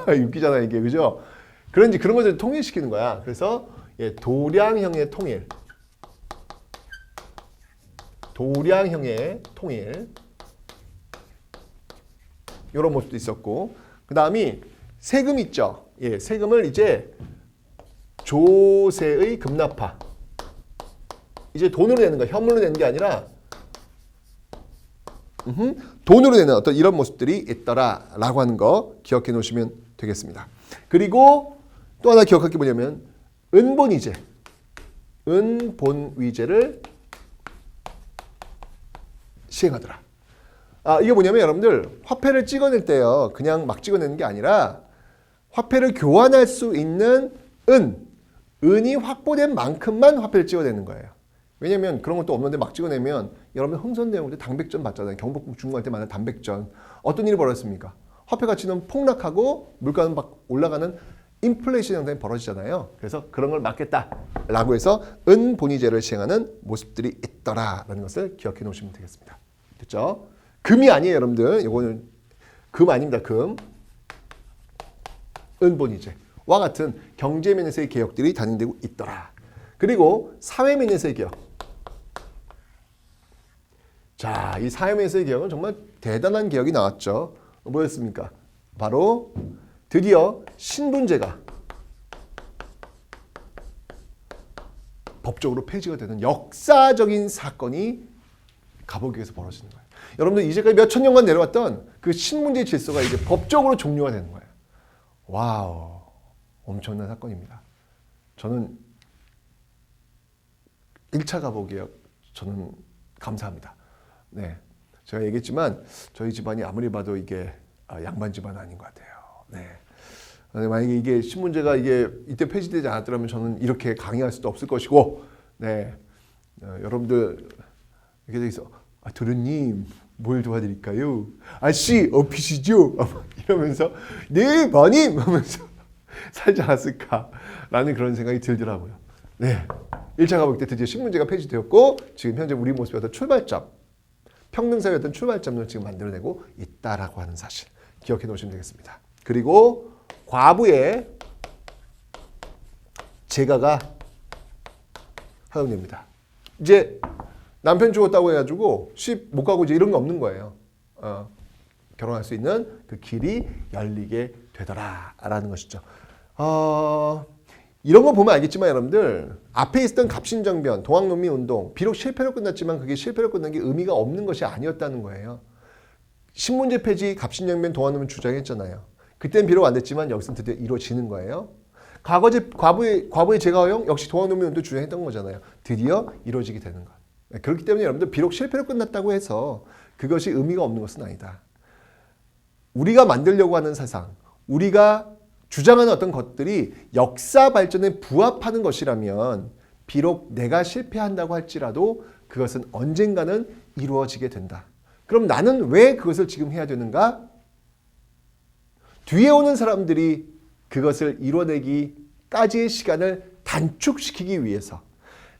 웃기잖아요, 이게. 그죠? 그런 것을 통일시키는 거야. 그래서 도량형의 통일. 이런 모습도 있었고, 그 다음이 세금 있죠. 세금을 이제 조세의 급납화. 이제 돈으로 내는 거, 현물로 내는 게 아니라 돈으로 내는 어떤 이런 모습들이 있더라라고 하는 거 기억해 놓으시면 되겠습니다. 그리고 또 하나 기억할 게 뭐냐면 은본위제를 시행하더라. 이게 뭐냐면 여러분들 화폐를 찍어낼 때요. 그냥 막 찍어내는 게 아니라 화폐를 교환할 수 있는 은이 확보된 만큼만 화폐를 찍어내는 거예요. 왜냐면 그런 것도 없는데 막 찍어내면 여러분 흥선대원들 당백전 봤잖아요. 경복궁 중공할 때 만난 당백전. 어떤 일이 벌어졌습니까? 화폐 가치는 폭락하고 물가는 막 올라가는 인플레이션 현상이 벌어지잖아요. 그래서 그런 걸 막겠다라고 해서 은본위제를 시행하는 모습들이 있더라라는 것을 기억해 놓으시면 되겠습니다. 됐죠? 금이 아니에요, 여러분들. 이거는 금 아닙니다. 금. 은본위제와 같은 경제면에서의 개혁들이 단행되고 있더라. 그리고 사회면에서의 개혁. 자, 이 사회면에서의 개혁은 정말 대단한 개혁이 나왔죠. 뭐였습니까? 바로 드디어 신분제가 법적으로 폐지가 되는 역사적인 사건이 갑오개혁에서 벌어지는 거예요. 여러분들 이제까지 몇천 년간 내려왔던 그 신분제 질서가 이제 법적으로 종료가 되는 거예요. 와우, 엄청난 사건입니다. 저는 1차 갑오개혁 저는 감사합니다. 네, 제가 얘기했지만 저희 집안이 아무리 봐도 이게 양반 집안 아닌 것 같아요. 네, 만약에 이게 신문제가 이게 이때 폐지되지 않았더라면 저는 이렇게 강의할 수도 없을 것이고, 네, 여러분들 이렇게 돼 있어. 도련님 뭘 도와드릴까요? 아씨 어피시죠? 이러면서 네 마님 하면서 살지 않았을까라는 그런 생각이 들더라고요. 네, 1차 갑오개혁 때 드디어 신문제가 폐지되었고 지금 현재 우리 모습의 어떤 출발점, 평등사회의 어떤 출발점을 지금 만들어내고 있다라고 하는 사실 기억해 놓으시면 되겠습니다. 그리고 과부의 재가가 허용됩니다. 이제 남편 죽었다고 해가지고 시집 못 가고 이제 이런 거 없는 거예요. 결혼할 수 있는 그 길이 열리게 되더라라는 것이죠. 이런 거 보면 알겠지만 여러분들 앞에 있었던 갑신정변, 동학농민운동 비록 실패로 끝났지만 그게 실패로 끝난 게 의미가 없는 것이 아니었다는 거예요. 신문제 폐지, 갑신정변, 동학농민 주장했잖아요. 그때는 비록 안 됐지만 여기서는 드디어 이루어지는 거예요. 과부의 재가 허용 역시 동학농민운동 주장했던 거잖아요. 드디어 이루어지게 되는 것. 그렇기 때문에 여러분들 비록 실패로 끝났다고 해서 그것이 의미가 없는 것은 아니다. 우리가 만들려고 하는 세상, 우리가 주장하는 어떤 것들이 역사 발전에 부합하는 것이라면 비록 내가 실패한다고 할지라도 그것은 언젠가는 이루어지게 된다. 그럼 나는 왜 그것을 지금 해야 되는가? 뒤에 오는 사람들이 그것을 이뤄내기까지의 시간을 단축시키기 위해서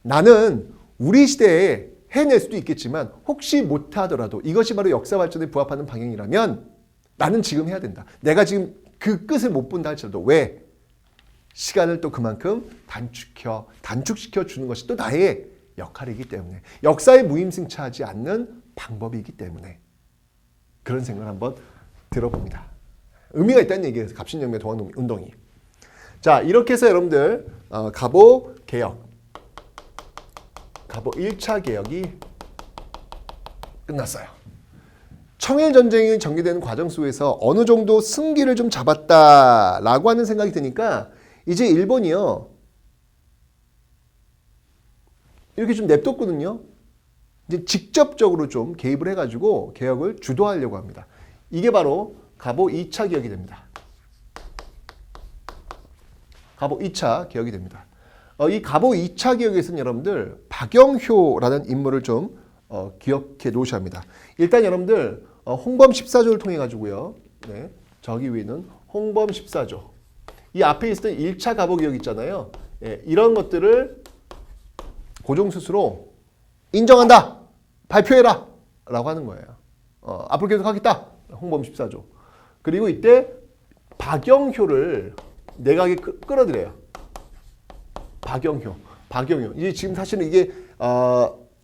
나는 우리 시대에 해낼 수도 있겠지만 혹시 못하더라도 이것이 바로 역사 발전에 부합하는 방향이라면 나는 지금 해야 된다. 내가 지금 그 끝을 못 본다 할지라도 왜? 시간을 또 그만큼 단축시켜 주는 것이 또 나의 역할이기 때문에 역사에 무임승차하지 않는 방법이기 때문에 그런 생각을 한번 들어봅니다. 의미가 있다는 얘기예요. 갑신정변 동학운동이. 자, 이렇게 해서 여러분들 갑오 개혁, 갑오 1차 개혁이 끝났어요. 청일전쟁이 전개되는 과정 속에서 어느 정도 승기를 좀 잡았다라고 하는 생각이 드니까 이제 일본이요. 이렇게 좀 냅뒀거든요. 이제 직접적으로 좀 개입을 해가지고 개혁을 주도하려고 합니다. 이게 바로 갑오 2차 개혁이 됩니다. 갑오 2차 개혁이 됩니다. 이 갑오 2차 개혁에서는 여러분들 박영효라는 인물을 좀 기억해 놓으셔야 합니다. 일단 여러분들 홍범 14조를 통해 가지고요. 네, 저기 위에는 홍범 14조. 이 앞에 있었던 1차 갑오 개혁 있잖아요. 예, 이런 것들을 고종스스로 인정한다. 발표해라. 라고 하는 거예요. 앞으로 계속 하겠다. 홍범 14조. 그리고 이때 박영효를 내각에 끌어들여요. 박영효. 이제 지금 사실은 이게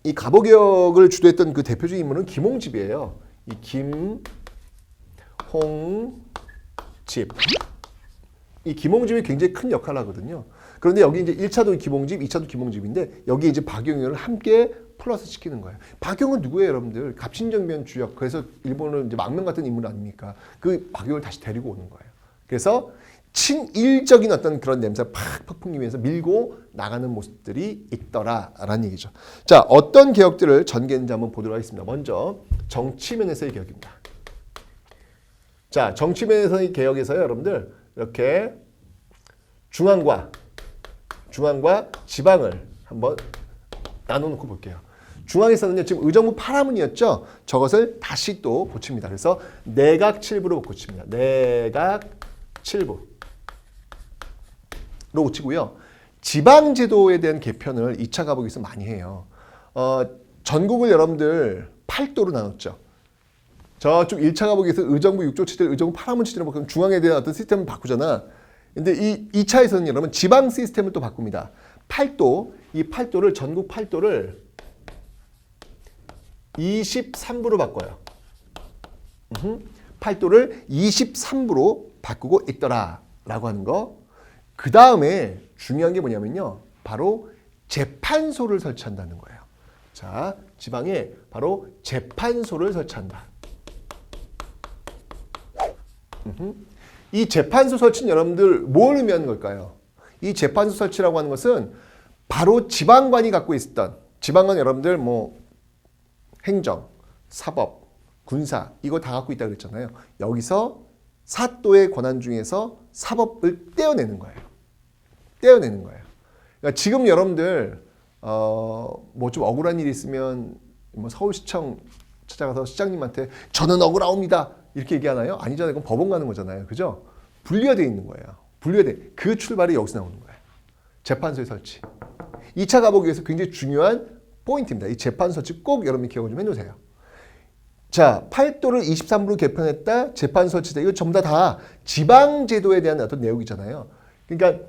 이 갑오 개혁을 주도했던 그 대표적인 인물은 김홍집이에요. 이 김홍집. 이 김홍집이 굉장히 큰 역할을 하거든요. 그런데 여기 이제 1차도 김홍집, 2차도 김홍집인데 여기 이제 박영효를 함께 플러스 시키는 거예요. 박영효는 누구예요, 여러분들? 갑신정변 주역. 그래서 일본은 이제 망명 같은 인물 아닙니까? 그 박영효를 다시 데리고 오는 거예요. 그래서 친일적인 어떤 그런 냄새가 팍팍 풍기면서 밀고 나가는 모습들이 있더라라는 얘기죠. 자, 어떤 개혁들을 전개했는지 한번 보도록 하겠습니다. 먼저 정치면에서의 개혁입니다. 자, 정치면에서의 개혁에서요, 여러분들 이렇게 중앙과 지방을 한번 나눠놓고 볼게요. 중앙에서는요, 지금 의정부 8하문이었죠. 저것을 다시 또 고칩니다. 그래서 내각 7부로 고칩니다. 내각 7부. 로 고치고요. 지방제도에 대한 개편을 2차 갑오에서 많이 해요. 전국을 여러분들 8도로 나눴죠. 저쪽 1차 갑오에서 의정부 6조 체제, 의정부 8하문 체제로 바꾸면 중앙에 대한 어떤 시스템을 바꾸잖아. 근데 이 2차에서는 여러분 지방 시스템을 또 바꿉니다. 8도, 이 8도를 전국 8도를 23부로 바꿔요. 8도를 23부로 바꾸고 있더라라고 하는 거. 그 다음에 중요한 게 뭐냐면요. 바로 재판소를 설치한다는 거예요. 자, 지방에 바로 재판소를 설치한다. 이 재판소 설치는 여러분들 뭘 의미하는 걸까요? 이 재판소 설치라고 하는 것은 바로 지방관이 갖고 있었던, 지방관 여러분들 뭐 행정, 사법, 군사 이거 다 갖고 있다고 그랬잖아요. 여기서 사도의 권한 중에서 사법을 떼어내는 거예요. 그러니까 지금 여러분들 뭐 좀 억울한 일이 있으면 뭐 서울시청 찾아가서 시장님한테 저는 억울하옵니다 이렇게 얘기하나요? 아니잖아요. 그건 법원 가는 거잖아요. 그죠? 분리가 되어 있는 거예요. 그 출발이 여기서 나오는 거예요. 재판소의 설치. 2차 갑오에 위해서 굉장히 중요한 포인트입니다. 이 재판소 설치 꼭 여러분이 기억을 좀 해놓으세요. 자, 8도를 23부로 개편했다. 재판소 설치다. 이거 전부 다 지방제도에 대한 어떤 내용이잖아요. 그러니까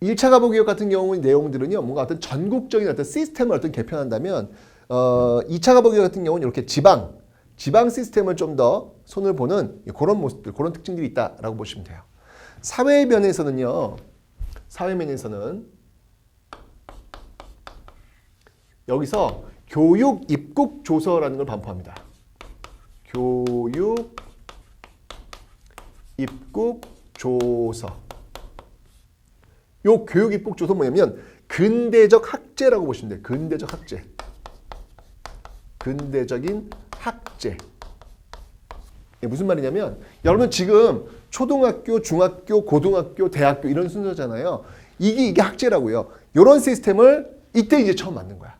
1차 갑오 개혁 같은 경우의 내용들은요, 뭔가 어떤 전국적인 어떤 시스템을 어떤 개편한다면, 2차 갑오 개혁 같은 경우는 이렇게 지방 시스템을 좀 더 손을 보는 그런 모습들, 그런 특징들이 있다라고 보시면 돼요. 사회면에서는 여기서 교육 입국 조서라는 걸 반포합니다. 교육 입국 조서. 요 교육 입국 조서 뭐냐면 근대적 학제라고 보시면 돼요. 근대적 학제. 근대적인 학제. 무슨 말이냐면 여러분 지금 초등학교, 중학교, 고등학교, 대학교 이런 순서잖아요. 이게 학제라고요. 이런 시스템을 이때 이제 처음 만든 거야.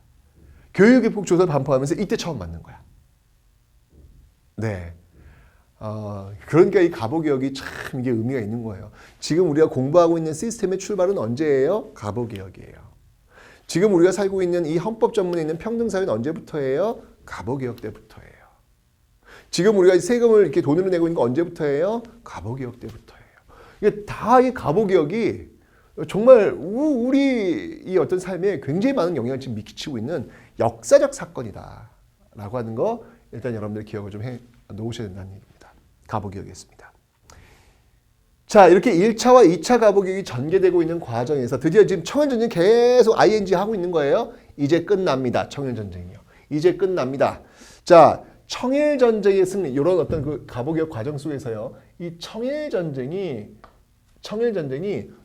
교육개혁 조사를 반포하면서 이때 처음 만든 거야. 네. 그러니까 이 가보개혁이 참 이게 의미가 있는 거예요. 지금 우리가 공부하고 있는 시스템의 출발은 언제예요? 가보개혁이에요. 지금 우리가 살고 있는 이 헌법 전문에 있는 평등사회는 언제부터예요? 가보개혁 때부터예요. 지금 우리가 세금을 이렇게 돈으로 내고 있는 거 언제부터예요? 가보개혁 때부터예요. 이게 다 이 가보개혁이 정말 우리 이 어떤 삶에 굉장히 많은 영향을 지금 미치고 있는 역사적 사건이다라고 하는 거 일단 여러분들 기억을 좀 해 놓으셔야 된다는 얘기입니다. 가보개혁이었습니다. 자, 이렇게 1차와 2차 가보개혁이 전개되고 있는 과정에서 드디어 지금 청일전쟁 계속 ING 하고 있는 거예요. 이제 끝납니다. 청일전쟁이요. 이제 끝납니다. 자, 청일전쟁의 승리, 이런 어떤 그 가보개혁 과정 속에서요. 이 청일전쟁이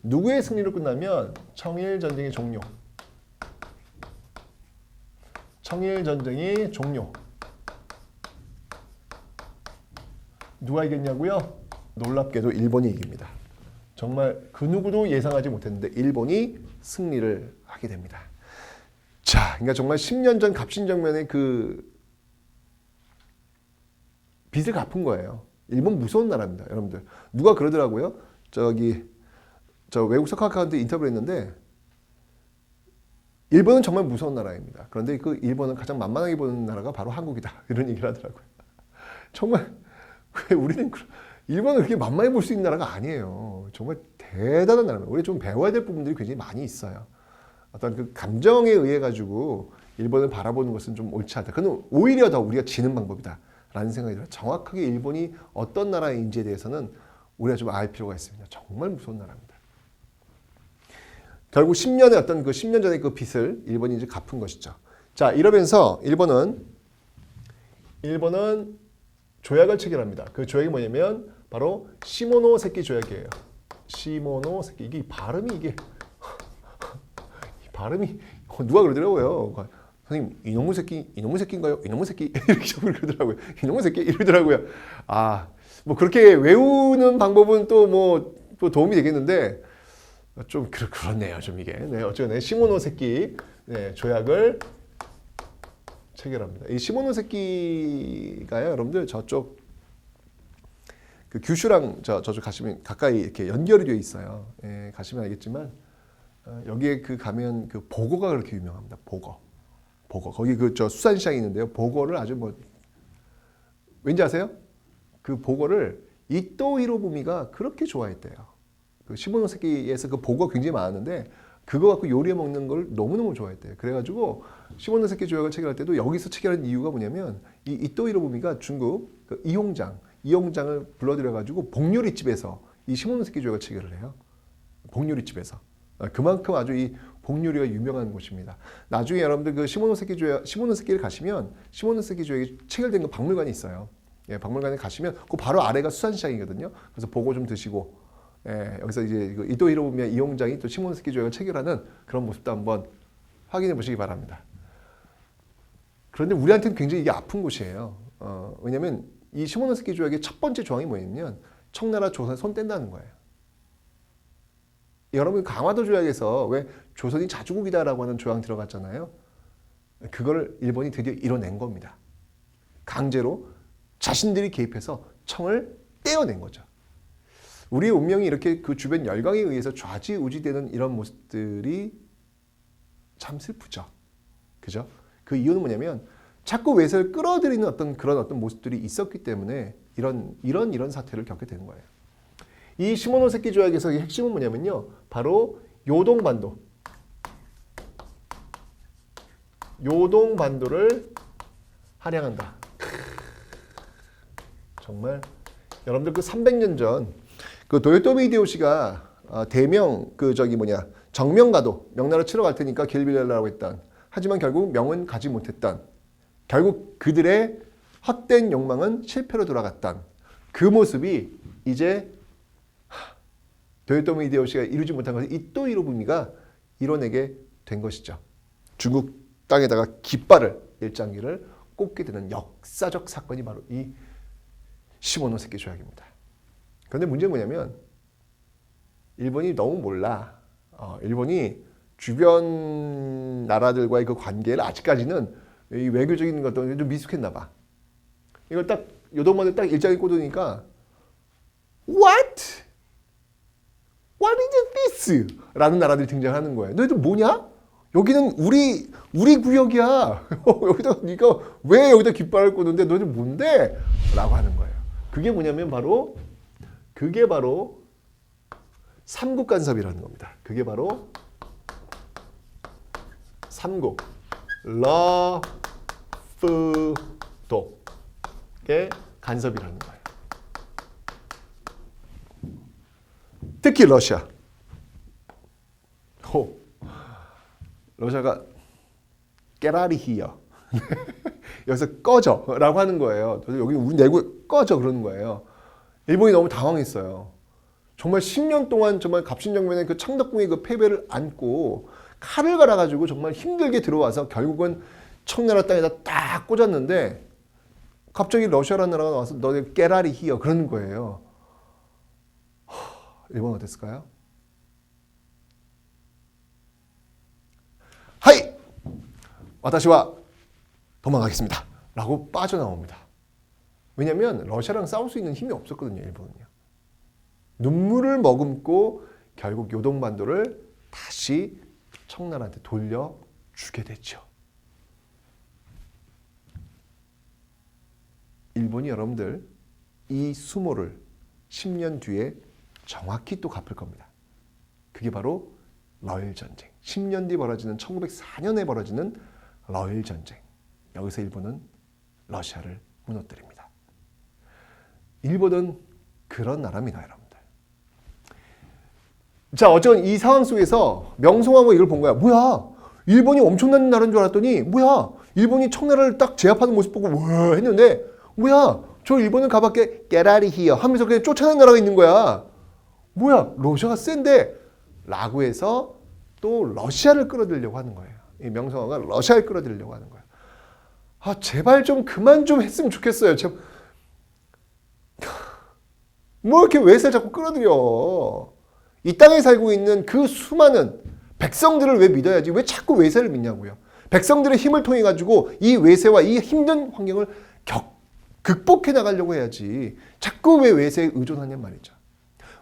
누구의 승리로 끝나면 청일전쟁의 종료. 청일전쟁이 종료. 누가 이겼냐고요? 놀랍게도 일본이 이깁니다. 정말 그 누구도 예상하지 못했는데 일본이 승리를 하게 됩니다. 자, 그러니까 정말 10년 전 갑신정변의 그 빚을 갚은 거예요. 일본 무서운 나라입니다, 여러분들. 누가 그러더라고요. 저 외국 석학한테 인터뷰를 했는데 일본은 정말 무서운 나라입니다. 그런데 그 일본은 가장 만만하게 보는 나라가 바로 한국이다. 이런 얘기를 하더라고요. 정말 왜 우리는 일본은 그렇게 만만히 볼 수 있는 나라가 아니에요. 정말 대단한 나라입니다. 우리 좀 배워야 될 부분들이 굉장히 많이 있어요. 어떤 그 감정에 의해 가지고 일본을 바라보는 것은 좀 옳지 않다. 그건 오히려 더 우리가 지는 방법이다. 라는 생각이 들어요. 정확하게 일본이 어떤 나라인지에 대해서는 우리가 좀 알 필요가 있습니다. 정말 무서운 나라입니다. 결국 10년의 어떤 그 10년 전의 그 빚을 일본이 이제 갚은 것이죠. 자, 이러면서 일본은 조약을 체결합니다. 그 조약이 뭐냐면 바로 시모노세키 조약이에요. 시모노세키. 이게 발음이 누가 그러더라고요. 선생님, 이놈의 새끼인가요? 이놈의 새끼 이렇게 그러더라고요. 이놈의 새끼 이러더라고요. 뭐 그렇게 외우는 방법은 또 도움이 되겠는데 좀 그렇네요. 좀 이게. 네, 어쨌든 시모노세키 조약을 체결합니다. 이 시모노세키가요, 여러분들 저쪽 그 규슈랑 저쪽 가시면 가까이 이렇게 연결이 되어 있어요. 예, 가시면 알겠지만 여기에 그 가면 그 보고가 그렇게 유명합니다. 보고 거기 그 수산시장이 있는데요. 보고를 아주 왠지 아세요? 그 보고를 이토 히로부미가 그렇게 좋아했대요. 그 시모노세키에서 그 보고가 굉장히 많았는데 그거 갖고 요리해 먹는 걸 너무너무 좋아했대요. 그래가지고 시모노세키 조약을 체결할 때도 여기서 체결한 이유가 뭐냐면 이 이토 히로부미가 중국 그 이용장을 불러들여가지고 복요리집에서 이 시모노세키 조약을 체결을 해요. 복요리집에서. 그만큼 아주 이 복요리가 유명한 곳입니다. 나중에 여러분들 그 시모노세키를 가시면 시모노세키 조약이 체결된 그 박물관이 있어요. 예, 박물관에 가시면 그 바로 아래가 수산시장이거든요. 그래서 보고 좀 드시고 여기서 이제 그 이토 히로부미와 이용장이 또 시모노세키 조약을 체결하는 그런 모습도 한번 확인해 보시기 바랍니다. 그런데 우리한테는 굉장히 이게 아픈 곳이에요. 왜냐하면 이 시모노세키 조약의 첫 번째 조항이 뭐냐면 청나라 조선에 손 뗀다는 거예요. 여러분 강화도 조약에서 왜 조선이 자주국이다라고 하는 조항 들어갔잖아요. 그거를 일본이 드디어 이뤄낸 겁니다. 강제로 자신들이 개입해서 청을 떼어낸 거죠. 우리의 운명이 이렇게 그 주변 열강에 의해서 좌지우지되는 이런 모습들이 참 슬프죠. 그죠? 그 이유는 뭐냐면 자꾸 외세를 끌어들이는 그런 어떤 모습들이 있었기 때문에 이런 사태를 겪게 되는 거예요. 이 시모노세키 조약에서의 핵심은 뭐냐면요. 바로 요동반도를 할양한다. 정말 여러분들 그 300년 전 그 도요토미 히데요시가 대명 정명가도 명나라 치러 갈 테니까 길 빌려라고 했던, 하지만 결국 명은 가지 못했던, 결국 그들의 헛된 욕망은 실패로 돌아갔던 그 모습이 이제 도요토미 히데요시가 이루지 못한 것을 이토 히로부미가 이뤄내게 된 것이죠. 중국 땅에다가 깃발을, 일장기를 꽂게 되는 역사적 사건이 바로 이 15년 새끼 조약입니다. 그런데 문제는 뭐냐면 일본이 너무 몰라. 일본이 주변 나라들과의 그 관계를 아직까지는 이 외교적인 것도 좀 미숙했나 봐. 이걸 딱 요동만에 딱 일장에 꽂으니까 What? What is this? 라는 나라들이 등장하는 거예요. 너희들 뭐냐? 여기는 우리 구역이야. 여기다 네가 왜 여기다 깃발을 꽂는데 너희들 뭔데? 라고 하는 거예요. 그게 뭐냐면 그게 바로 삼국 간섭이라는 겁니다. 그게 바로 삼국 러프독의 간섭이라는 거예요. 특히 러시아. 러시아가 get out of here. 여기서 꺼져 라고 하는 거예요. 여기 우리 내국 꺼져 그러는 거예요. 일본이 너무 당황했어요. 정말 10년 동안 정말 갑신정변의 그 창덕궁의 그 패배를 안고 칼을 갈아가지고 정말 힘들게 들어와서 결국은 청나라 땅에다 딱 꽂았는데 갑자기 러시아라는 나라가 나와서 너네 깨라리 히어 그러는 거예요. 일본 어땠을까요? 하이! 와타시와 도망가겠습니다. 라고 빠져나옵니다. 왜냐하면 러시아랑 싸울 수 있는 힘이 없었거든요. 일본은요. 눈물을 머금고 결국 요동반도를 다시 청나라한테 돌려주게 됐죠. 일본이 여러분들 이 수모를 10년 뒤에 정확히 또 갚을 겁니다. 그게 바로 러일전쟁. 10년 뒤 벌어지는 1904년에 벌어지는 러일전쟁. 여기서 일본은 러시아를 무너뜨립니다. 일본은 그런 나라입니다, 여러분들. 자, 어쨌든 이 상황 속에서 명성황후가 이걸 본 거야. 뭐야? 일본이 엄청난 나라인 줄 알았더니 뭐야? 일본이 청나라를 딱 제압하는 모습 보고 와 했는데 뭐야? 저 일본은 가밖에 깨라리 히어 하면서 그냥 쫓아내는 나라가 있는 거야. 뭐야? 러시아가 센데? 라고 해서 또 러시아를 끌어들이려고 하는 거예요. 이 명성황후가 러시아를 끌어들이려고 하는 거예요. 아, 제발 좀 그만 좀 했으면 좋겠어요. 뭐 이렇게 외세를 자꾸 끌어들여. 이 땅에 살고 있는 그 수많은 백성들을 왜 믿어야지? 왜 자꾸 외세를 믿냐고요. 백성들의 힘을 통해 가지고 이 외세와 이 힘든 환경을 극복해 나가려고 해야지. 자꾸 왜 외세에 의존하냔 말이죠.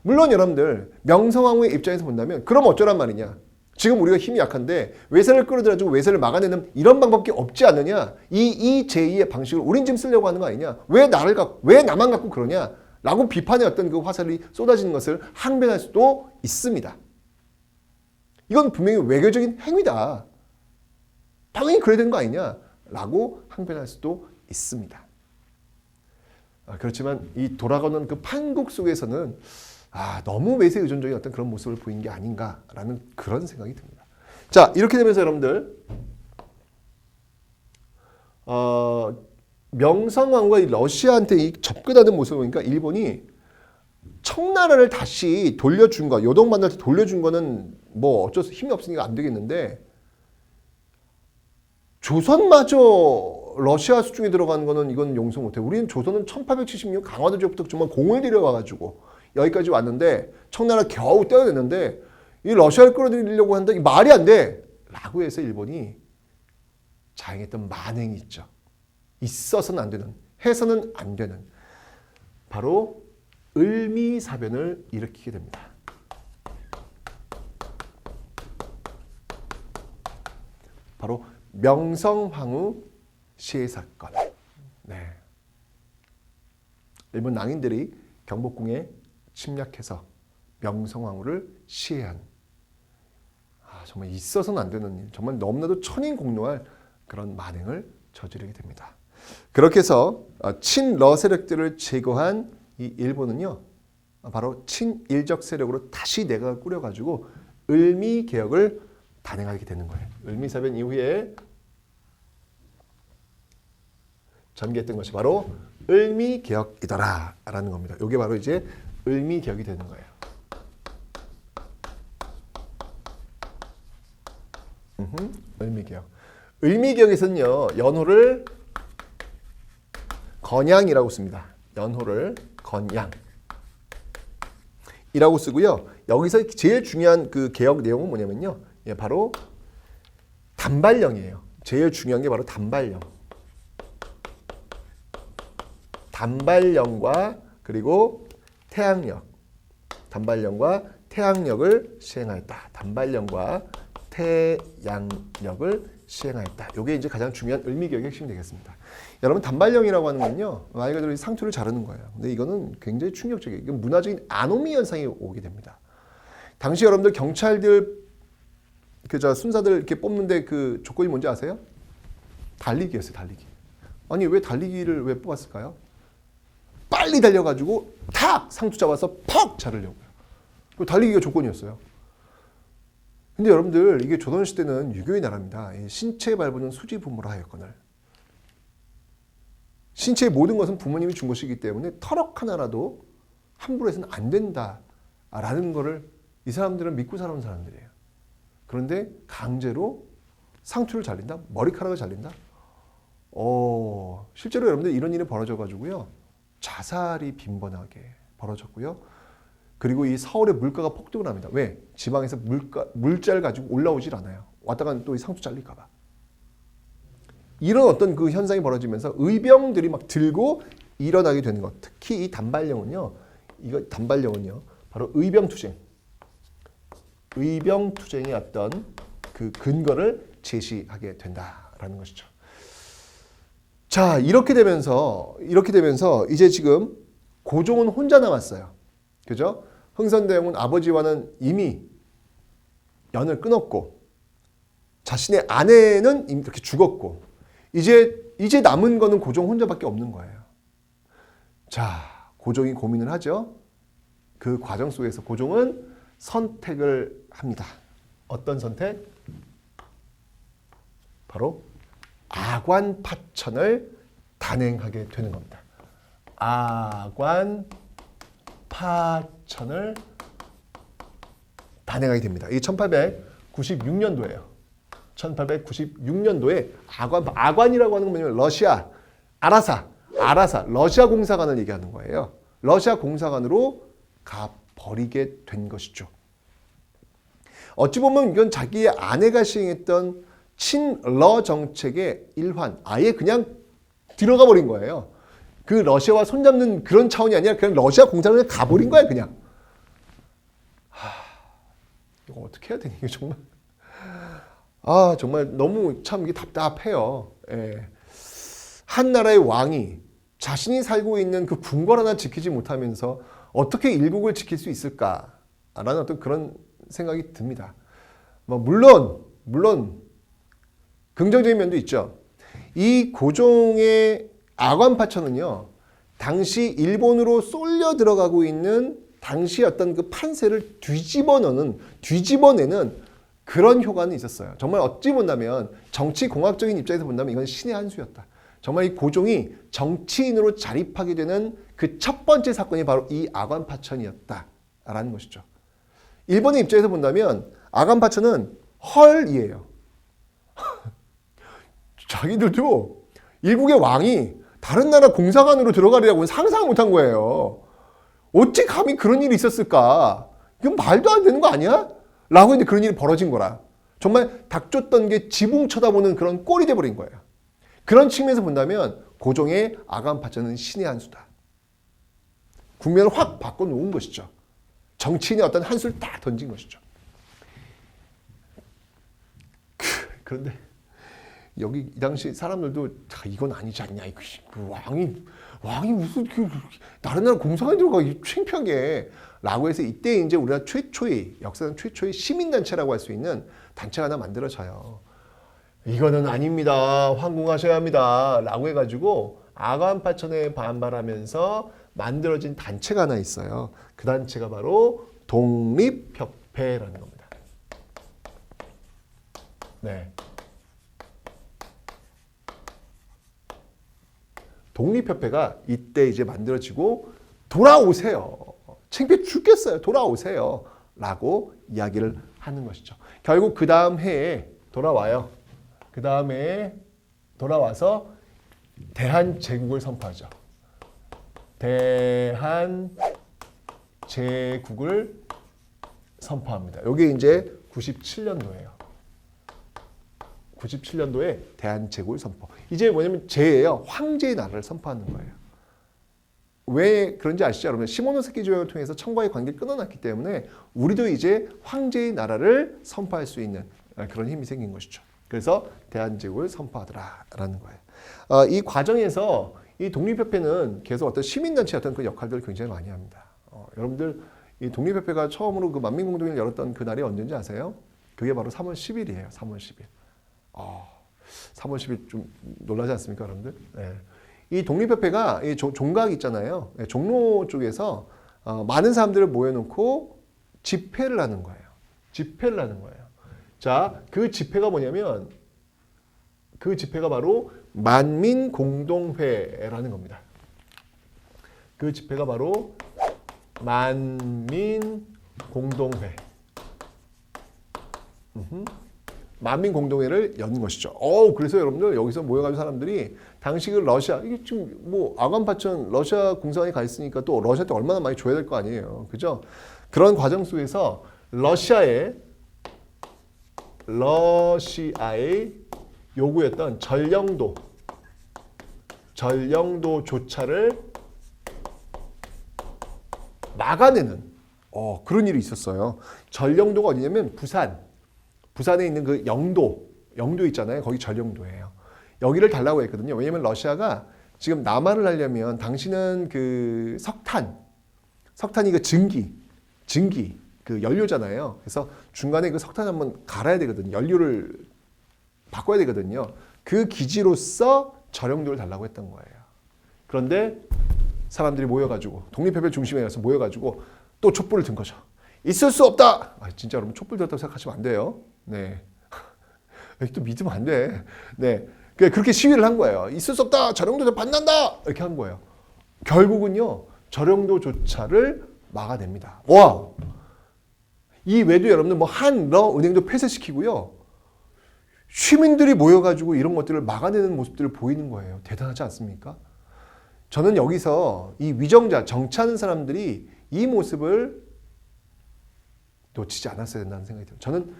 물론 여러분들 명성황후의 입장에서 본다면 그럼 어쩌란 말이냐. 지금 우리가 힘이 약한데 외세를 끌어들여가지고 외세를 막아내는 이런 방법밖에 없지 않느냐. 이 제2의 방식을 우린 지금 쓰려고 하는 거 아니냐. 왜 나만 갖고 그러냐. 라고 비판의 어떤 그 화살이 쏟아지는 것을 항변할 수도 있습니다. 이건 분명히 외교적인 행위다. 당연히 그래야 되는 거 아니냐. 라고 항변할 수도 있습니다. 그렇지만 이 돌아가는 그 판국 속에서는 너무 외세 의존적인 어떤 그런 모습을 보인 게 아닌가라는 그런 생각이 듭니다. 자, 이렇게 되면서 여러분들 명성황후가 러시아한테 이 접근하는 모습을 보니까 일본이 청나라를 다시 돌려준 거, 요동반도한테 돌려준 거는 뭐 어쩔 수 힘이 없으니까 안 되겠는데 조선마저 러시아 수중에 들어가는 거는 이건 용서 못해. 우리는 조선은 1876 강화도 지역부터 정말 공을 들여와가지고 여기까지 왔는데 청나라 겨우 떼어냈는데 이 러시아를 끌어들이려고 한다. 말이 안 돼. 라고 해서 일본이 자행했던 만행이 있죠. 있어서는 안 되는, 해서는 안 되는 바로 을미사변을 일으키게 됩니다. 바로 명성황후 시해 사건. 네. 일본 낭인들이 경복궁에 침략해서 명성황후를 시해한 정말 있어서는 안 되는 일, 정말 너무나도 천인공노할 그런 만행을 저지르게 됩니다. 그렇게 해서 친러 세력들을 제거한 이 일본은요, 바로 친일적 세력으로 다시 내각을 꾸려가지고 을미개혁을 단행하게 되는 거예요. 을미사변 이후에 전개했던 것이 바로 을미개혁이더라라는 겁니다. 이게 바로 이제 을미개혁이 되는 거예요. 을미개혁. 을미개혁에서는요, 연호를 건양이라고 씁니다. 연호를 건양 이라고 쓰고요. 여기서 제일 중요한 그 개혁 내용은 뭐냐면요. 예, 바로 단발령이에요. 제일 중요한 게 바로 단발령. 단발령과 그리고 태양력. 단발령과 태양력을 시행하였다. 단발령과 태양력을 시행하였다. 이게 이제 가장 중요한 을미개혁의 핵심이 되겠습니다. 여러분 단발령이라고 하는 건요. 말 그대로 상투를 자르는 거예요. 근데 이거는 굉장히 충격적이에요. 이건 문화적인 아노미 현상이 오게 됩니다. 당시 여러분들 경찰들 그저 순사들 이렇게 뽑는데 그 조건이 뭔지 아세요? 달리기였어요. 달리기. 아니 왜 달리기를 왜 뽑았을까요? 빨리 달려가지고 탁 상투 잡아서 퍽 자르려고요. 달리기가 조건이었어요. 근데 여러분들 이게 조선시대는 유교의 나라입니다. 신체에 밟는 수지 부모라 하였거늘. 신체의 모든 것은 부모님이 준 것이기 때문에 터럭 하나라도 함부로 해서는 안 된다라는 거를 이 사람들은 믿고 살아온 사람들이에요. 그런데 강제로 상투를 잘린다? 머리카락을 잘린다? 실제로 여러분들 이런 일이 벌어져가지고요. 자살이 빈번하게 벌어졌고요. 그리고 이 서울의 물가가 폭등을 합니다. 왜? 지방에서 물자를 가지고 올라오질 않아요. 왔다가 또 이 상투 잘릴까 봐. 이런 어떤 그 현상이 벌어지면서 의병들이 막 들고 일어나게 되는 것. 특히 이 단발령은요. 바로 의병투쟁. 의병투쟁의 어떤 그 근거를 제시하게 된다라는 것이죠. 자, 이렇게 되면서 이제 지금 고종은 혼자 남았어요. 그죠? 흥선대원은 아버지와는 이미 연을 끊었고 자신의 아내는 이미 이렇게 죽었고 이제 남은 거는 고종 혼자밖에 없는 거예요. 자, 고종이 고민을 하죠. 그 과정 속에서 고종은 선택을 합니다. 어떤 선택? 바로 아관파천을 단행하게 되는 겁니다. 아관파천을 단행하게 됩니다. 이게 1896년도예요. 1896년도에 아관이라고 하는 건 뭐냐면 러시아, 아라사, 러시아 공사관을 얘기하는 거예요. 러시아 공사관으로 가버리게 된 것이죠. 어찌 보면 이건 자기의 아내가 시행했던 친러 정책의 일환, 아예 그냥 들어가 버린 거예요. 그 러시아와 손잡는 그런 차원이 아니라 그냥 러시아 공사관을 가버린 거야 그냥. 이거 어떻게 해야 되니 이게 정말. 정말 너무 참 이게 답답해요. 예. 한 나라의 왕이 자신이 살고 있는 그 궁궐 하나 지키지 못하면서 어떻게 일국을 지킬 수 있을까라는 어떤 그런 생각이 듭니다. 물론 긍정적인 면도 있죠. 이 고종의 아관파천은요, 당시 일본으로 쏠려 들어가고 있는 당시 어떤 그 판세를 뒤집어내는 그런 효과는 있었어요. 정말 어찌 본다면 정치 공학적인 입장에서 본다면 이건 신의 한 수였다. 정말 이 고종이 정치인으로 자립하게 되는 그 첫 번째 사건이 바로 이 아관파천이었다라는 것이죠. 일본의 입장에서 본다면 아관파천은 헐이에요. 자기들도 일국의 왕이 다른 나라 공사관으로 들어가려고는 상상을 못한 거예요. 어찌 감히 그런 일이 있었을까? 이건 말도 안 되는 거 아니야? 라고 했는데 그런 일이 벌어진 거라. 정말 닥쳤던 게 지붕 쳐다보는 그런 꼴이 돼버린 거예요. 그런 측면에서 본다면 고종의 아관파천은 신의 한 수다. 국면을 확 바꿔놓은 것이죠. 정치인의 어떤 한 수를 딱 던진 것이죠. 그런데 여기 이 당시 사람들도 이건 아니지 않냐. 그 왕이 무슨 다른 나라 공사관에 들어가 창피하게 라고 해서 이때 이제 우리나라 역사상 최초의 시민단체라고 할 수 있는 단체가 하나 만들어져요. 이거는 아닙니다. 황궁하셔야 합니다. 라고 해가지고 아관파천에 반발하면서 만들어진 단체가 하나 있어요. 그 단체가 바로 독립협회라는 겁니다. 네. 독립협회가 이때 이제 만들어지고 돌아오세요. 창피해 죽겠어요. 돌아오세요. 라고 이야기를 하는 것이죠. 결국 그 다음 해에 돌아와요. 그 다음에 돌아와서 대한제국을 선포하죠. 대한 제국을 선포합니다. 이게 이제 97년도예요. 97년도에 대한제국을 선포. 이제 뭐냐면 제예요. 황제의 나라를 선포하는 거예요. 왜 그런지 아시죠, 여러분? 시모노세키 조약을 통해서 청과의 관계를 끊어놨기 때문에 우리도 이제 황제의 나라를 선포할 수 있는 그런 힘이 생긴 것이죠. 그래서 대한제국을 선포하더라라는 거예요. 이 과정에서 이 독립협회는 계속 어떤 시민단체 어떤 그 역할들을 굉장히 많이 합니다. 여러분들 이 독립협회가 처음으로 그 만민공동회를 열었던 그 날이 언제인지 아세요? 그게 바로 3월 10일이에요. 3월 10일. 3월 10일 좀 놀라지 않습니까, 여러분들? 네. 이 독립협회가 이 종각 있잖아요. 종로 쪽에서 많은 사람들을 모여놓고 집회를 하는 거예요. 집회를 하는 거예요. 자, 그 집회가 뭐냐면 그 집회가 바로 만민공동회라는 겁니다. 그 집회가 바로 만민공동회. 만민공동회를 연 것이죠. 그래서 여러분들 여기서 모여가지고 사람들이 당시 그 러시아, 이게 지금 뭐 아간파천 러시아 공산에 가 있으니까 또 러시아한테 얼마나 많이 줘야 될 거 아니에요. 그죠? 그런 과정 속에서 러시아의 요구였던 전령도 조차를 막아내는 그런 일이 있었어요. 전령도가 어디냐면 부산에 있는 그 영도 있잖아요. 거기 전령도예요. 여기를 달라고 했거든요. 왜냐면 러시아가 지금 남하를 하려면 당신은 그 석탄이 그 증기 그 연료잖아요. 그래서 중간에 그 석탄 한번 갈아야 되거든요. 연료를 바꿔야 되거든요. 그 기지로서 전령도를 달라고 했던 거예요. 그런데 사람들이 모여가지고 독립협회 중심에 가서 모여가지고 또 촛불을 든 거죠. 있을 수 없다. 진짜 여러분 촛불 들었다고 생각하시면 안 돼요. 네, 또 믿으면 안 돼. 네, 그렇게 시위를 한 거예요. 있을 수 없다. 전령도 반난다. 이렇게 한 거예요. 결국은요 전령도조차를 막아냅니다. 와, 이 외에도 여러분들 뭐 한러은행도 폐쇄시키고요. 시민들이 모여가지고 이런 것들을 막아내는 모습들을 보이는 거예요. 대단하지 않습니까? 저는 여기서 이 위정자, 정치하는 사람들이 이 모습을 놓치지 않았어야 된다는 생각이 들어요. 저는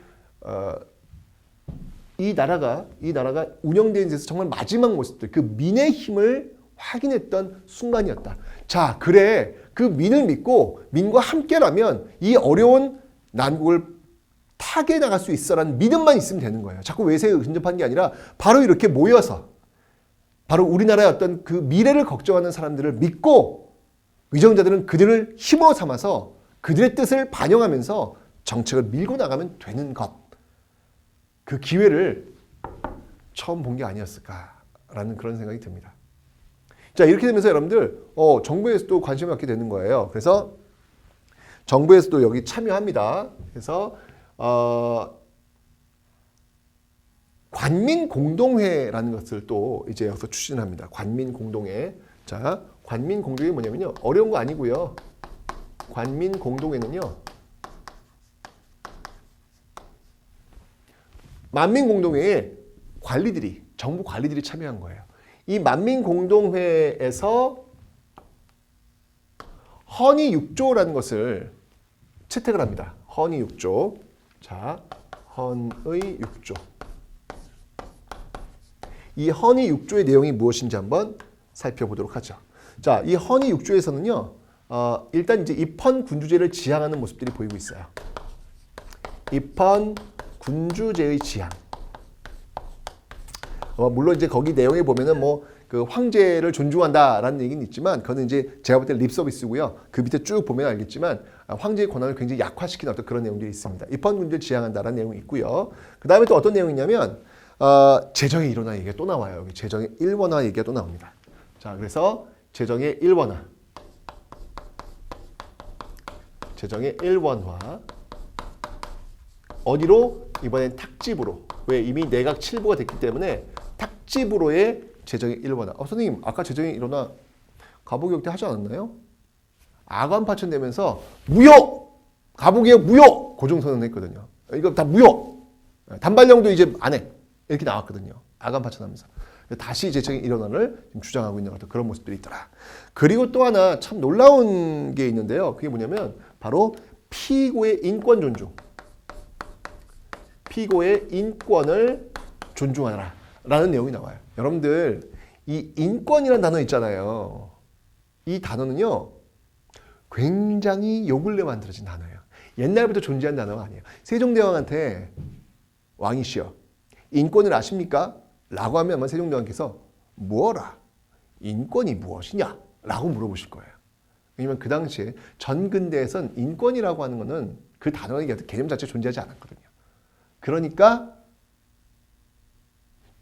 이 나라가 운영되는 데서 정말 마지막 모습들, 그 민의 힘을 확인했던 순간이었다. 자, 그래. 그 민을 믿고 민과 함께라면 이 어려운 난국을 타게 나갈 수 있어라는 믿음만 있으면 되는 거예요. 자꾸 외세에 근접한 게 아니라 바로 이렇게 모여서 바로 우리나라의 어떤 그 미래를 걱정하는 사람들을 믿고 위정자들은 그들을 힘으로 삼아서 그들의 뜻을 반영하면서 정책을 밀고 나가면 되는 것. 그 기회를 처음 본 게 아니었을까라는 그런 생각이 듭니다. 자, 이렇게 되면서 여러분들 정부에서도 관심을 갖게 되는 거예요. 그래서 정부에서도 여기 참여합니다. 그래서 관민공동회라는 것을 또 이제 여기서 추진합니다. 관민공동회. 자, 관민공동회 뭐냐면요. 어려운 거 아니고요. 관민공동회는요. 만민공동회에 정부 관리들이 참여한 거예요. 이 만민공동회에서 헌의 6조라는 것을 채택을 합니다. 헌의 6조. 자, 헌의 6조. 이 헌의 6조의 내용이 무엇인지 한번 살펴보도록 하죠. 자, 이 헌의 6조에서는요. 일단 이제 입헌 군주제를 지향하는 모습들이 보이고 있어요. 입헌 군주제의 지향. 물론 이제 거기 내용에 보면은 뭐 그 황제를 존중한다라는 얘기는 있지만 그거는 이제 제가 볼 때 립 서비스고요. 그 밑에 쭉 보면 알겠지만 황제의 권한을 굉장히 약화시키는 어떤 그런 내용들이 있습니다. 입헌 군주를 지향한다라는 내용이 있고요. 그 다음에 또 어떤 내용이냐면 재정의 일원화 얘기가 또 나와요. 여기 재정의 일원화 얘기가 또 나옵니다. 자, 그래서 재정의 일원화. 재정의 일원화. 어디로? 이번엔 탁집으로. 왜? 이미 내각 7부가 됐기 때문에 탁집으로의 재정의 일원화. 선생님, 아까 재정의 일원화 가보개혁 때 하지 않았나요? 아간파천 되면서 무역! 가보개혁 무역! 고정선언 했거든요. 이거 다 무역! 단발령도 이제 안 해. 이렇게 나왔거든요. 아간파천 하면서. 다시 재청의 일원화를 주장하고 있는 어떤 그런 모습들이 있더라. 그리고 또 하나 참 놀라운 게 있는데요. 그게 뭐냐면 바로 피고의 인권 존중. 피고의 인권을 존중하라 라는 내용이 나와요. 여러분들 이 인권이라는 단어 있잖아요. 이 단어는요 굉장히 요 근래 만들어진 단어예요. 옛날부터 존재한 단어가 아니에요. 세종대왕한테 왕이시여 인권을 아십니까? 라고 하면 아마 세종대왕께서 뭐라? 인권이 무엇이냐? 라고 물어보실 거예요. 왜냐면 그 당시에 전근대에선 인권이라고 하는 거는 그 단어의 개념 자체 존재하지 않았거든요. 그러니까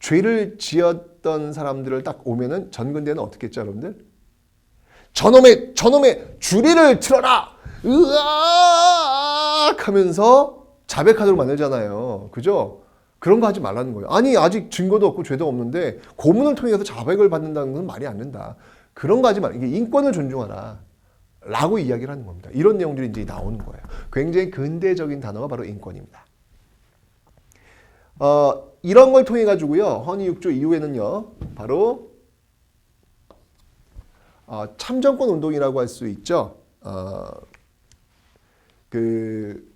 죄를 지었던 사람들을 딱 오면은 전근대는 어떻게 했죠, 여러분들? 저놈의 주리를 틀어라! 으악! 하면서 자백하도록 만들잖아요. 그죠? 그런 거 하지 말라는 거예요. 아니 아직 증거도 없고 죄도 없는데 고문을 통해서 자백을 받는다는 건 말이 안 된다. 그런 거 하지 말라. 이게 인권을 존중하라. 라고 이야기를 하는 겁니다. 이런 내용들이 이제 나오는 거예요. 굉장히 근대적인 단어가 바로 인권입니다. 이런 걸 통해 가지고요. 헌의 6조 이후에는요. 바로 참정권 운동이라고 할 수 있죠. 그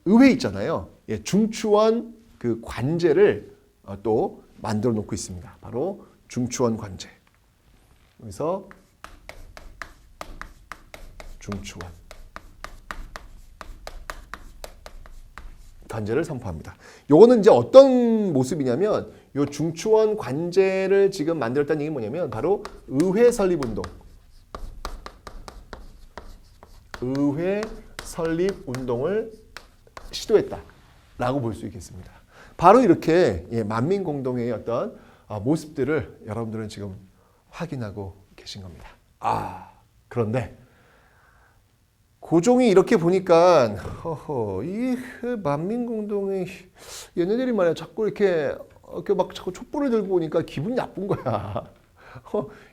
의회 있잖아요. 예, 중추원 그 관제를 또 만들어 놓고 있습니다. 바로 중추원 관제. 여기서 중추원 관제를 선포합니다. 요거는 이제 어떤 모습이냐면 요 중추원 관제를 지금 만들었다는 얘기는 뭐냐면 바로 의회 설립 운동. 의회 설립 운동을 시도했다라고 볼 수 있겠습니다. 바로 이렇게 만민공동회의 어떤 모습들을 여러분들은 지금 확인하고 계신 겁니다. 그런데 고종이 이렇게 보니까 이 만민공동회 얘네들이 말이야 자꾸 이렇게 막 자꾸 촛불을 들고 오니까 기분이 나쁜 거야.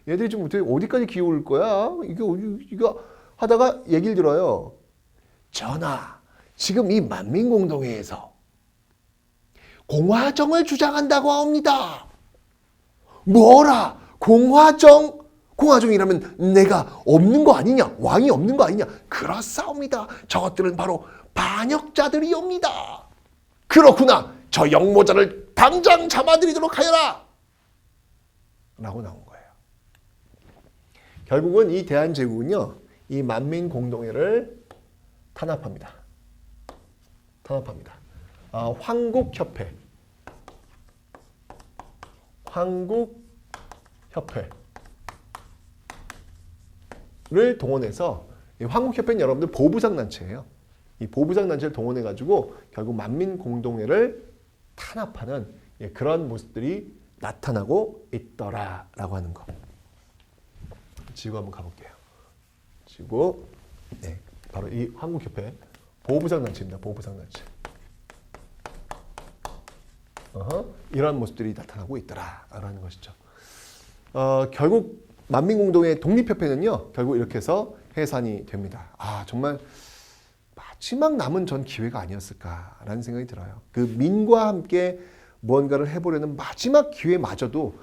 얘들이 좀 어디까지 기어올 거야? 이거 하다가 얘기를 들어요. 전하, 지금 이 만민공동회에서 공화정을 주장한다고 합니다. 뭐라? 공화정? 공화정이라면 내가 없는 거 아니냐? 왕이 없는 거 아니냐? 그렇사옵니다. 저것들은 바로 반역자들이옵니다. 그렇구나. 저 영모자를 당장 잡아들이도록 하여라. 라고 나온 거예요. 결국은 이 대한제국은요. 이 만민공동회를 탄압합니다. 황국협회를 동원해서 이 황국협회는 여러분들 보부상단체예요. 이 보부상단체를 동원해가지고 결국 만민공동회를 탄압하는 그런 모습들이 나타나고 있더라라고 하는 거. 지구 한번 가볼게요. 지구, 네, 바로 이 한국협회 보부상단체입니다. 보부상단체. 이런 모습들이 나타나고 있더라라는 것이죠. 결국 만민공동회 독립협회는요. 결국 이렇게 해서 해산이 됩니다. 정말 마지막 남은 전 기회가 아니었을까라는 생각이 들어요. 그 민과 함께 무언가를 해보려는 마지막 기회마저도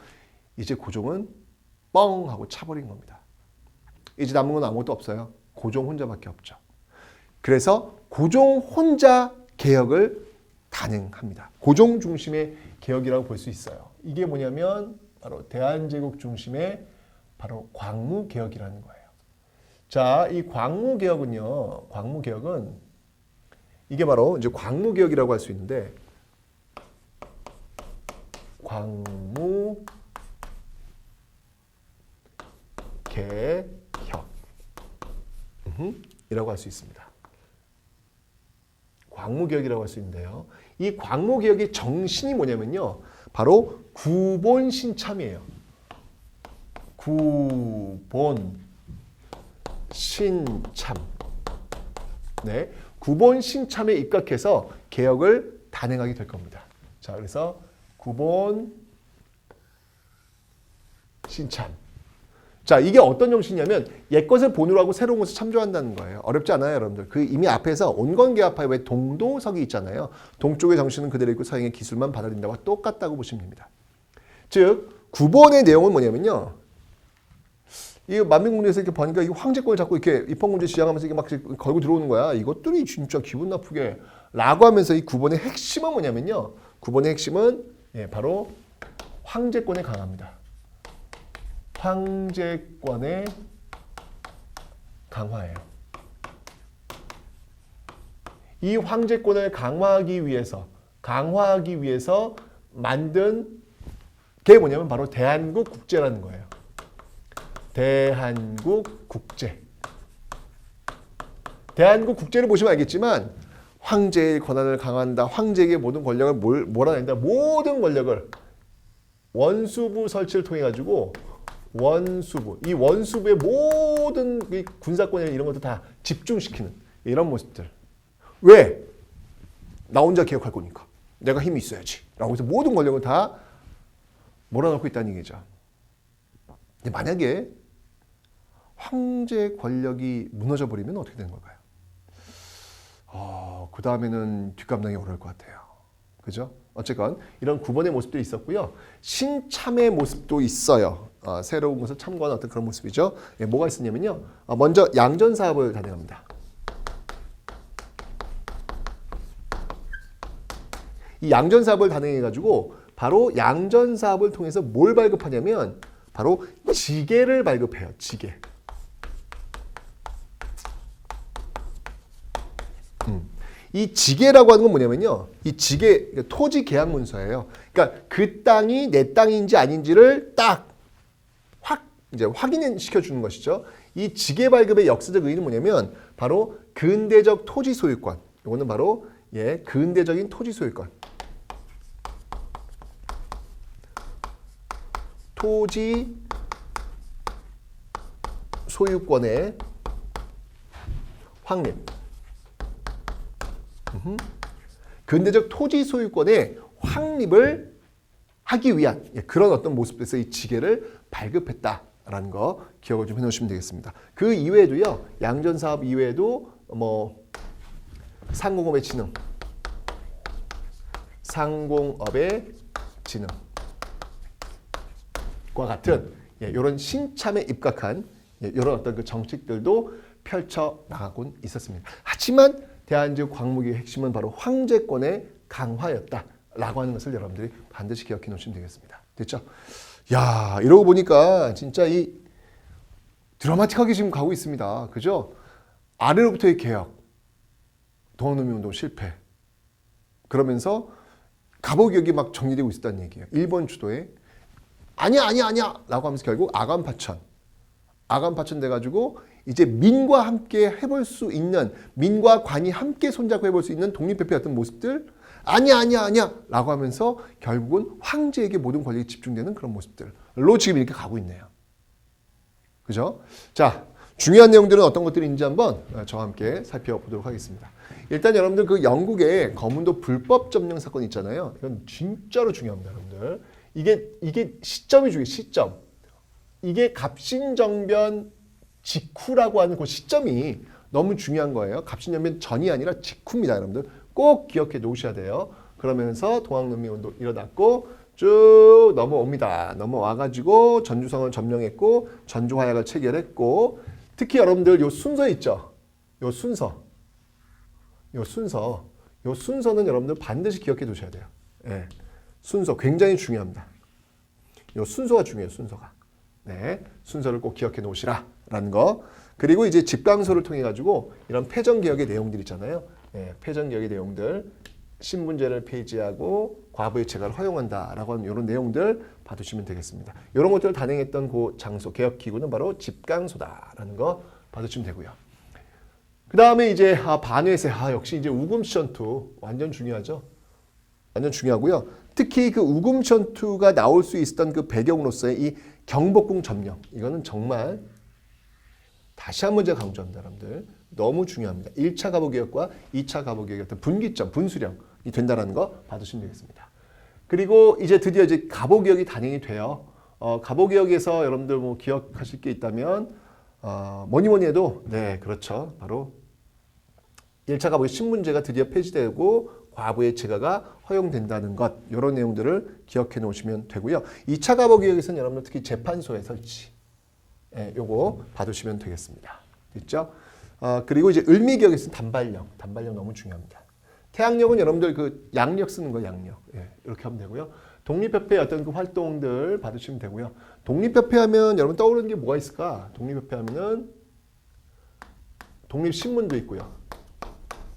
이제 고종은 뻥 하고 차버린 겁니다. 이제 남은 건 아무것도 없어요. 고종 혼자밖에 없죠. 그래서 고종 혼자 개혁을 단행합니다. 고종 중심의 개혁이라고 볼 수 있어요. 이게 뭐냐면 바로 대한제국 중심의 바로 광무개혁이라는 거예요. 자, 이 광무개혁은요. 광무개혁은 이게 바로 이제 광무개혁이라고 할 수 있는데 광무개혁 이라고 할 수 있습니다. 광무개혁이라고 할 수 있는데요. 이 광무개혁의 정신이 뭐냐면요. 바로 구본신참이에요. 구본신참. 네, 구본신참에 입각해서 개혁을 단행하게 될 겁니다. 자, 그래서 구본신참. 자, 이게 어떤 정신이냐면 옛것을 본으로 하고 새로운 것을 참조한다는 거예요. 어렵지 않아요, 여러분들. 그 이미 앞에서 온건개합파의 왜 동도석이 있잖아요. 동쪽의 정신은 그대로 있고 서양의 기술만 받아들인다고 똑같다고 보시면 됩니다. 즉 9번의 내용은 뭐냐면요. 이 만민국리에서 이렇게 보니까 이 황제권을 자꾸 이렇게 입헌군제 시작하면서 이게 막 걸고 들어오는 거야. 이것들이 진짜 기분 나쁘게 라고 하면서 이 9번의 핵심은 뭐냐면요. 9번의 핵심은 바로 황제권에 강합니다. 황제권의 강화예요. 이 황제권을 강화하기 위해서 만든 게 뭐냐면 바로 대한국 국제라는 거예요. 대한국 국제. 대한국 국제를 보시면 알겠지만 황제의 권한을 강화한다. 황제에게 모든 권력을 몰아낸다. 모든 권력을 원수부 설치를 통해 가지고 이 원수부의 모든 군사권이나 이런 것도 다 집중시키는 이런 모습들. 왜? 나 혼자 개혁할 거니까. 내가 힘이 있어야지. 라고 해서 모든 권력을 다 몰아넣고 있다는 얘기죠. 근데 만약에 황제 권력이 무너져 버리면 어떻게 되는 걸까요? 그 다음에는 뒷감당이 어려울 것 같아요. 그죠? 어쨌건 이런 9번의 모습도 있었고요. 신참의 모습도 있어요. 새로운 것을 참고하는 어떤 그런 모습이죠. 뭐가 있었냐면요. 먼저 양전사업을 단행합니다. 이 양전사업을 단행해가지고 바로 양전사업을 통해서 뭘 발급하냐면 바로 지계를 발급해요. 지계. 이 지계라고 하는 건 뭐냐면요. 이 지계, 토지 계약 문서예요. 그러니까 그 땅이 내 땅인지 아닌지를 딱 이제 확인시켜 주는 것이죠. 이 지계 발급의 역사적 의의는 뭐냐면 바로 근대적 토지 소유권. 이거는 바로 근대적인 토지 소유권. 토지 소유권의 확립. 근대적 토지 소유권의 확립을 하기 위한 그런 어떤 모습에서 이 지계를 발급했다라는 거 기억을 좀 해놓으시면 되겠습니다. 그 이외에도요, 양전사업 이외에도 상공업의 진흥, 과 같은 이런 신참에 입각한 이런 어떤 그 정책들도 펼쳐 나가곤 있었습니다. 하지만 대한제국 광무기의 핵심은 바로 황제권의 강화였다라고 하는 것을 여러분들이 반드시 기억해 놓으시면 되겠습니다. 됐죠? 야, 이러고 보니까 진짜 이 드라마틱하게 지금 가고 있습니다. 그죠? 아래로부터의 개혁, 동학농민운동 실패. 그러면서 갑오개혁이 막 정리되고 있었다는 얘기예요. 일본 주도에 아니야 라고 하면서 결국 아간파천 돼가지고 이제 민과 함께 해볼 수 있는, 민과 관이 함께 손잡고 해볼 수 있는 독립회피의 어떤 모습들, 아니야 라고 하면서 결국은 황제에게 모든 권력이 집중되는 그런 모습들로 지금 이렇게 가고 있네요. 그죠? 자, 중요한 내용들은 어떤 것들인지 한번 저와 함께 살펴보도록 하겠습니다. 일단 여러분들 그 영국의 거문도 불법 점령 사건 있잖아요. 이건 진짜로 중요합니다, 여러분들. 이게 시점이 중요해요, 시점. 이게 갑신정변 직후라고 하는 그 시점이 너무 중요한 거예요. 갑신정변 전이 아니라 직후입니다, 여러분들. 꼭 기억해 놓으셔야 돼요. 그러면서 동학농민운동 일어났고 쭉 넘어옵니다. 넘어와가지고 전주성을 점령했고 전주화약을 체결했고, 특히 여러분들 요 순서 있죠? 요 순서는 여러분들 반드시 기억해 두셔야 돼요. 예. 순서 굉장히 중요합니다. 요 순서가 중요해요, 순서가. 네, 순서를 꼭 기억해 놓으시라라는 거. 그리고 이제 집강소를 통해 가지고 이런 패전개혁의 내용들 있잖아요. 네, 패전개혁의 내용들, 신분제를 폐지하고 과부의 채가를 허용한다라고 하는 이런 내용들 봐두시면 되겠습니다. 이런 것들을 단행했던 그 장소, 개혁기구는 바로 집강소다라는 거 봐두시면 되고요. 그 다음에 이제 반회세, 역시 이제 우금치 전투 완전 중요하죠. 완전 중요하고요. 특히 그 우금치 전투가 나올 수 있었던 그 배경으로서의 이 경복궁 점령, 이거는 정말 다시 한번 제가 강조합니다, 여러분들. 너무 중요합니다. 1차 갑오개혁과 2차 갑오개혁의 어떤 분기점, 분수령이 된다는 거 봐두시면 되겠습니다. 그리고 이제 드디어 이제 갑오개혁이 단행이 돼요. 갑오개혁에서 여러분들 뭐 기억하실 게 있다면 뭐니 해도 네, 그렇죠. 바로 1차 갑오개혁 신분제가 드디어 폐지되고 과부의 재가가 허용된다는 것, 이런 내용들을 기억해 놓으시면 되고요. 2차 가보기역에서는 여러분들 특히 재판소의 설치, 요거 봐두시면 되겠습니다. 됐죠? 그리고 이제 을미기역에서는 단발령 너무 중요합니다. 태양력은 여러분들 그 양력 쓰는 거예요, 양력. 이렇게 하면 되고요. 독립협회 어떤 그 활동들 받으시면 되고요. 독립협회 하면 여러분 떠오르는 게 뭐가 있을까? 독립협회 하면은 독립신문도 있고요.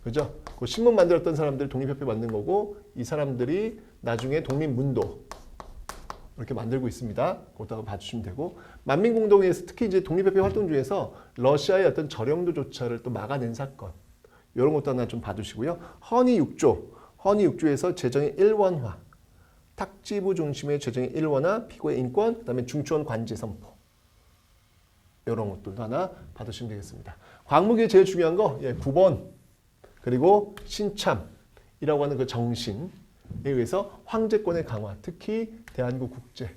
그죠? 그 신문 만들었던 사람들 독립협회 만든 거고, 이 사람들이 나중에 독립문도 이렇게 만들고 있습니다. 그것도 봐주시면 되고, 만민공동회에서 특히 이제 독립협회 활동 중에서 러시아의 어떤 저령도 조차를 또 막아낸 사건, 이런 것도 하나 좀 봐두시고요. 허니 6조에서 재정의 일원화, 탁지부 중심의 재정의 일원화, 피고의 인권, 그다음에 중추원 관제 선포, 이런 것들도 하나 받으시면 되겠습니다. 과목이 제일 중요한 거 9번, 그리고 신참이라고 하는 그 정신에 의해서 황제권의 강화, 특히 대한국 국제,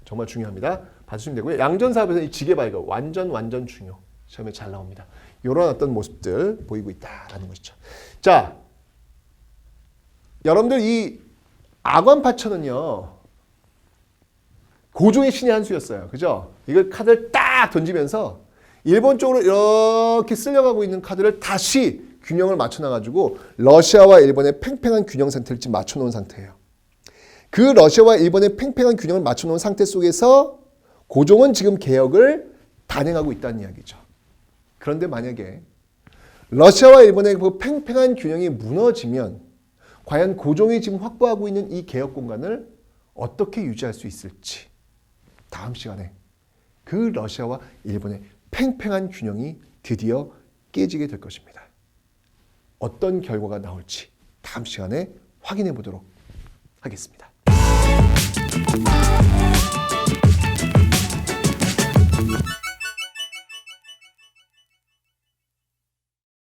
정말 중요합니다. 봐주시면 되고요. 양전사업에서 이 지계 발급 완전 중요. 시험에 잘 나옵니다. 이런 어떤 모습들 보이고 있다라는 것이죠. 자, 여러분들 이 악원파천은요, 고종의 신의 한 수였어요. 그죠? 이걸 카드를 딱 던지면서 일본 쪽으로 이렇게 쓸려가고 있는 카드를 다시 균형을 맞춰놔가지고 러시아와 일본의 팽팽한 균형 상태를 지금 맞춰놓은 상태예요. 그 러시아와 일본의 팽팽한 균형을 맞춰놓은 상태 속에서 고종은 지금 개혁을 단행하고 있다는 이야기죠. 그런데 만약에 러시아와 일본의 그 팽팽한 균형이 무너지면 과연 고종이 지금 확보하고 있는 이 개혁 공간을 어떻게 유지할 수 있을지, 다음 시간에 그 러시아와 일본의 팽팽한 균형이 드디어 깨지게 될 것입니다. 어떤 결과가 나올지 다음 시간에 확인해 보도록 하겠습니다.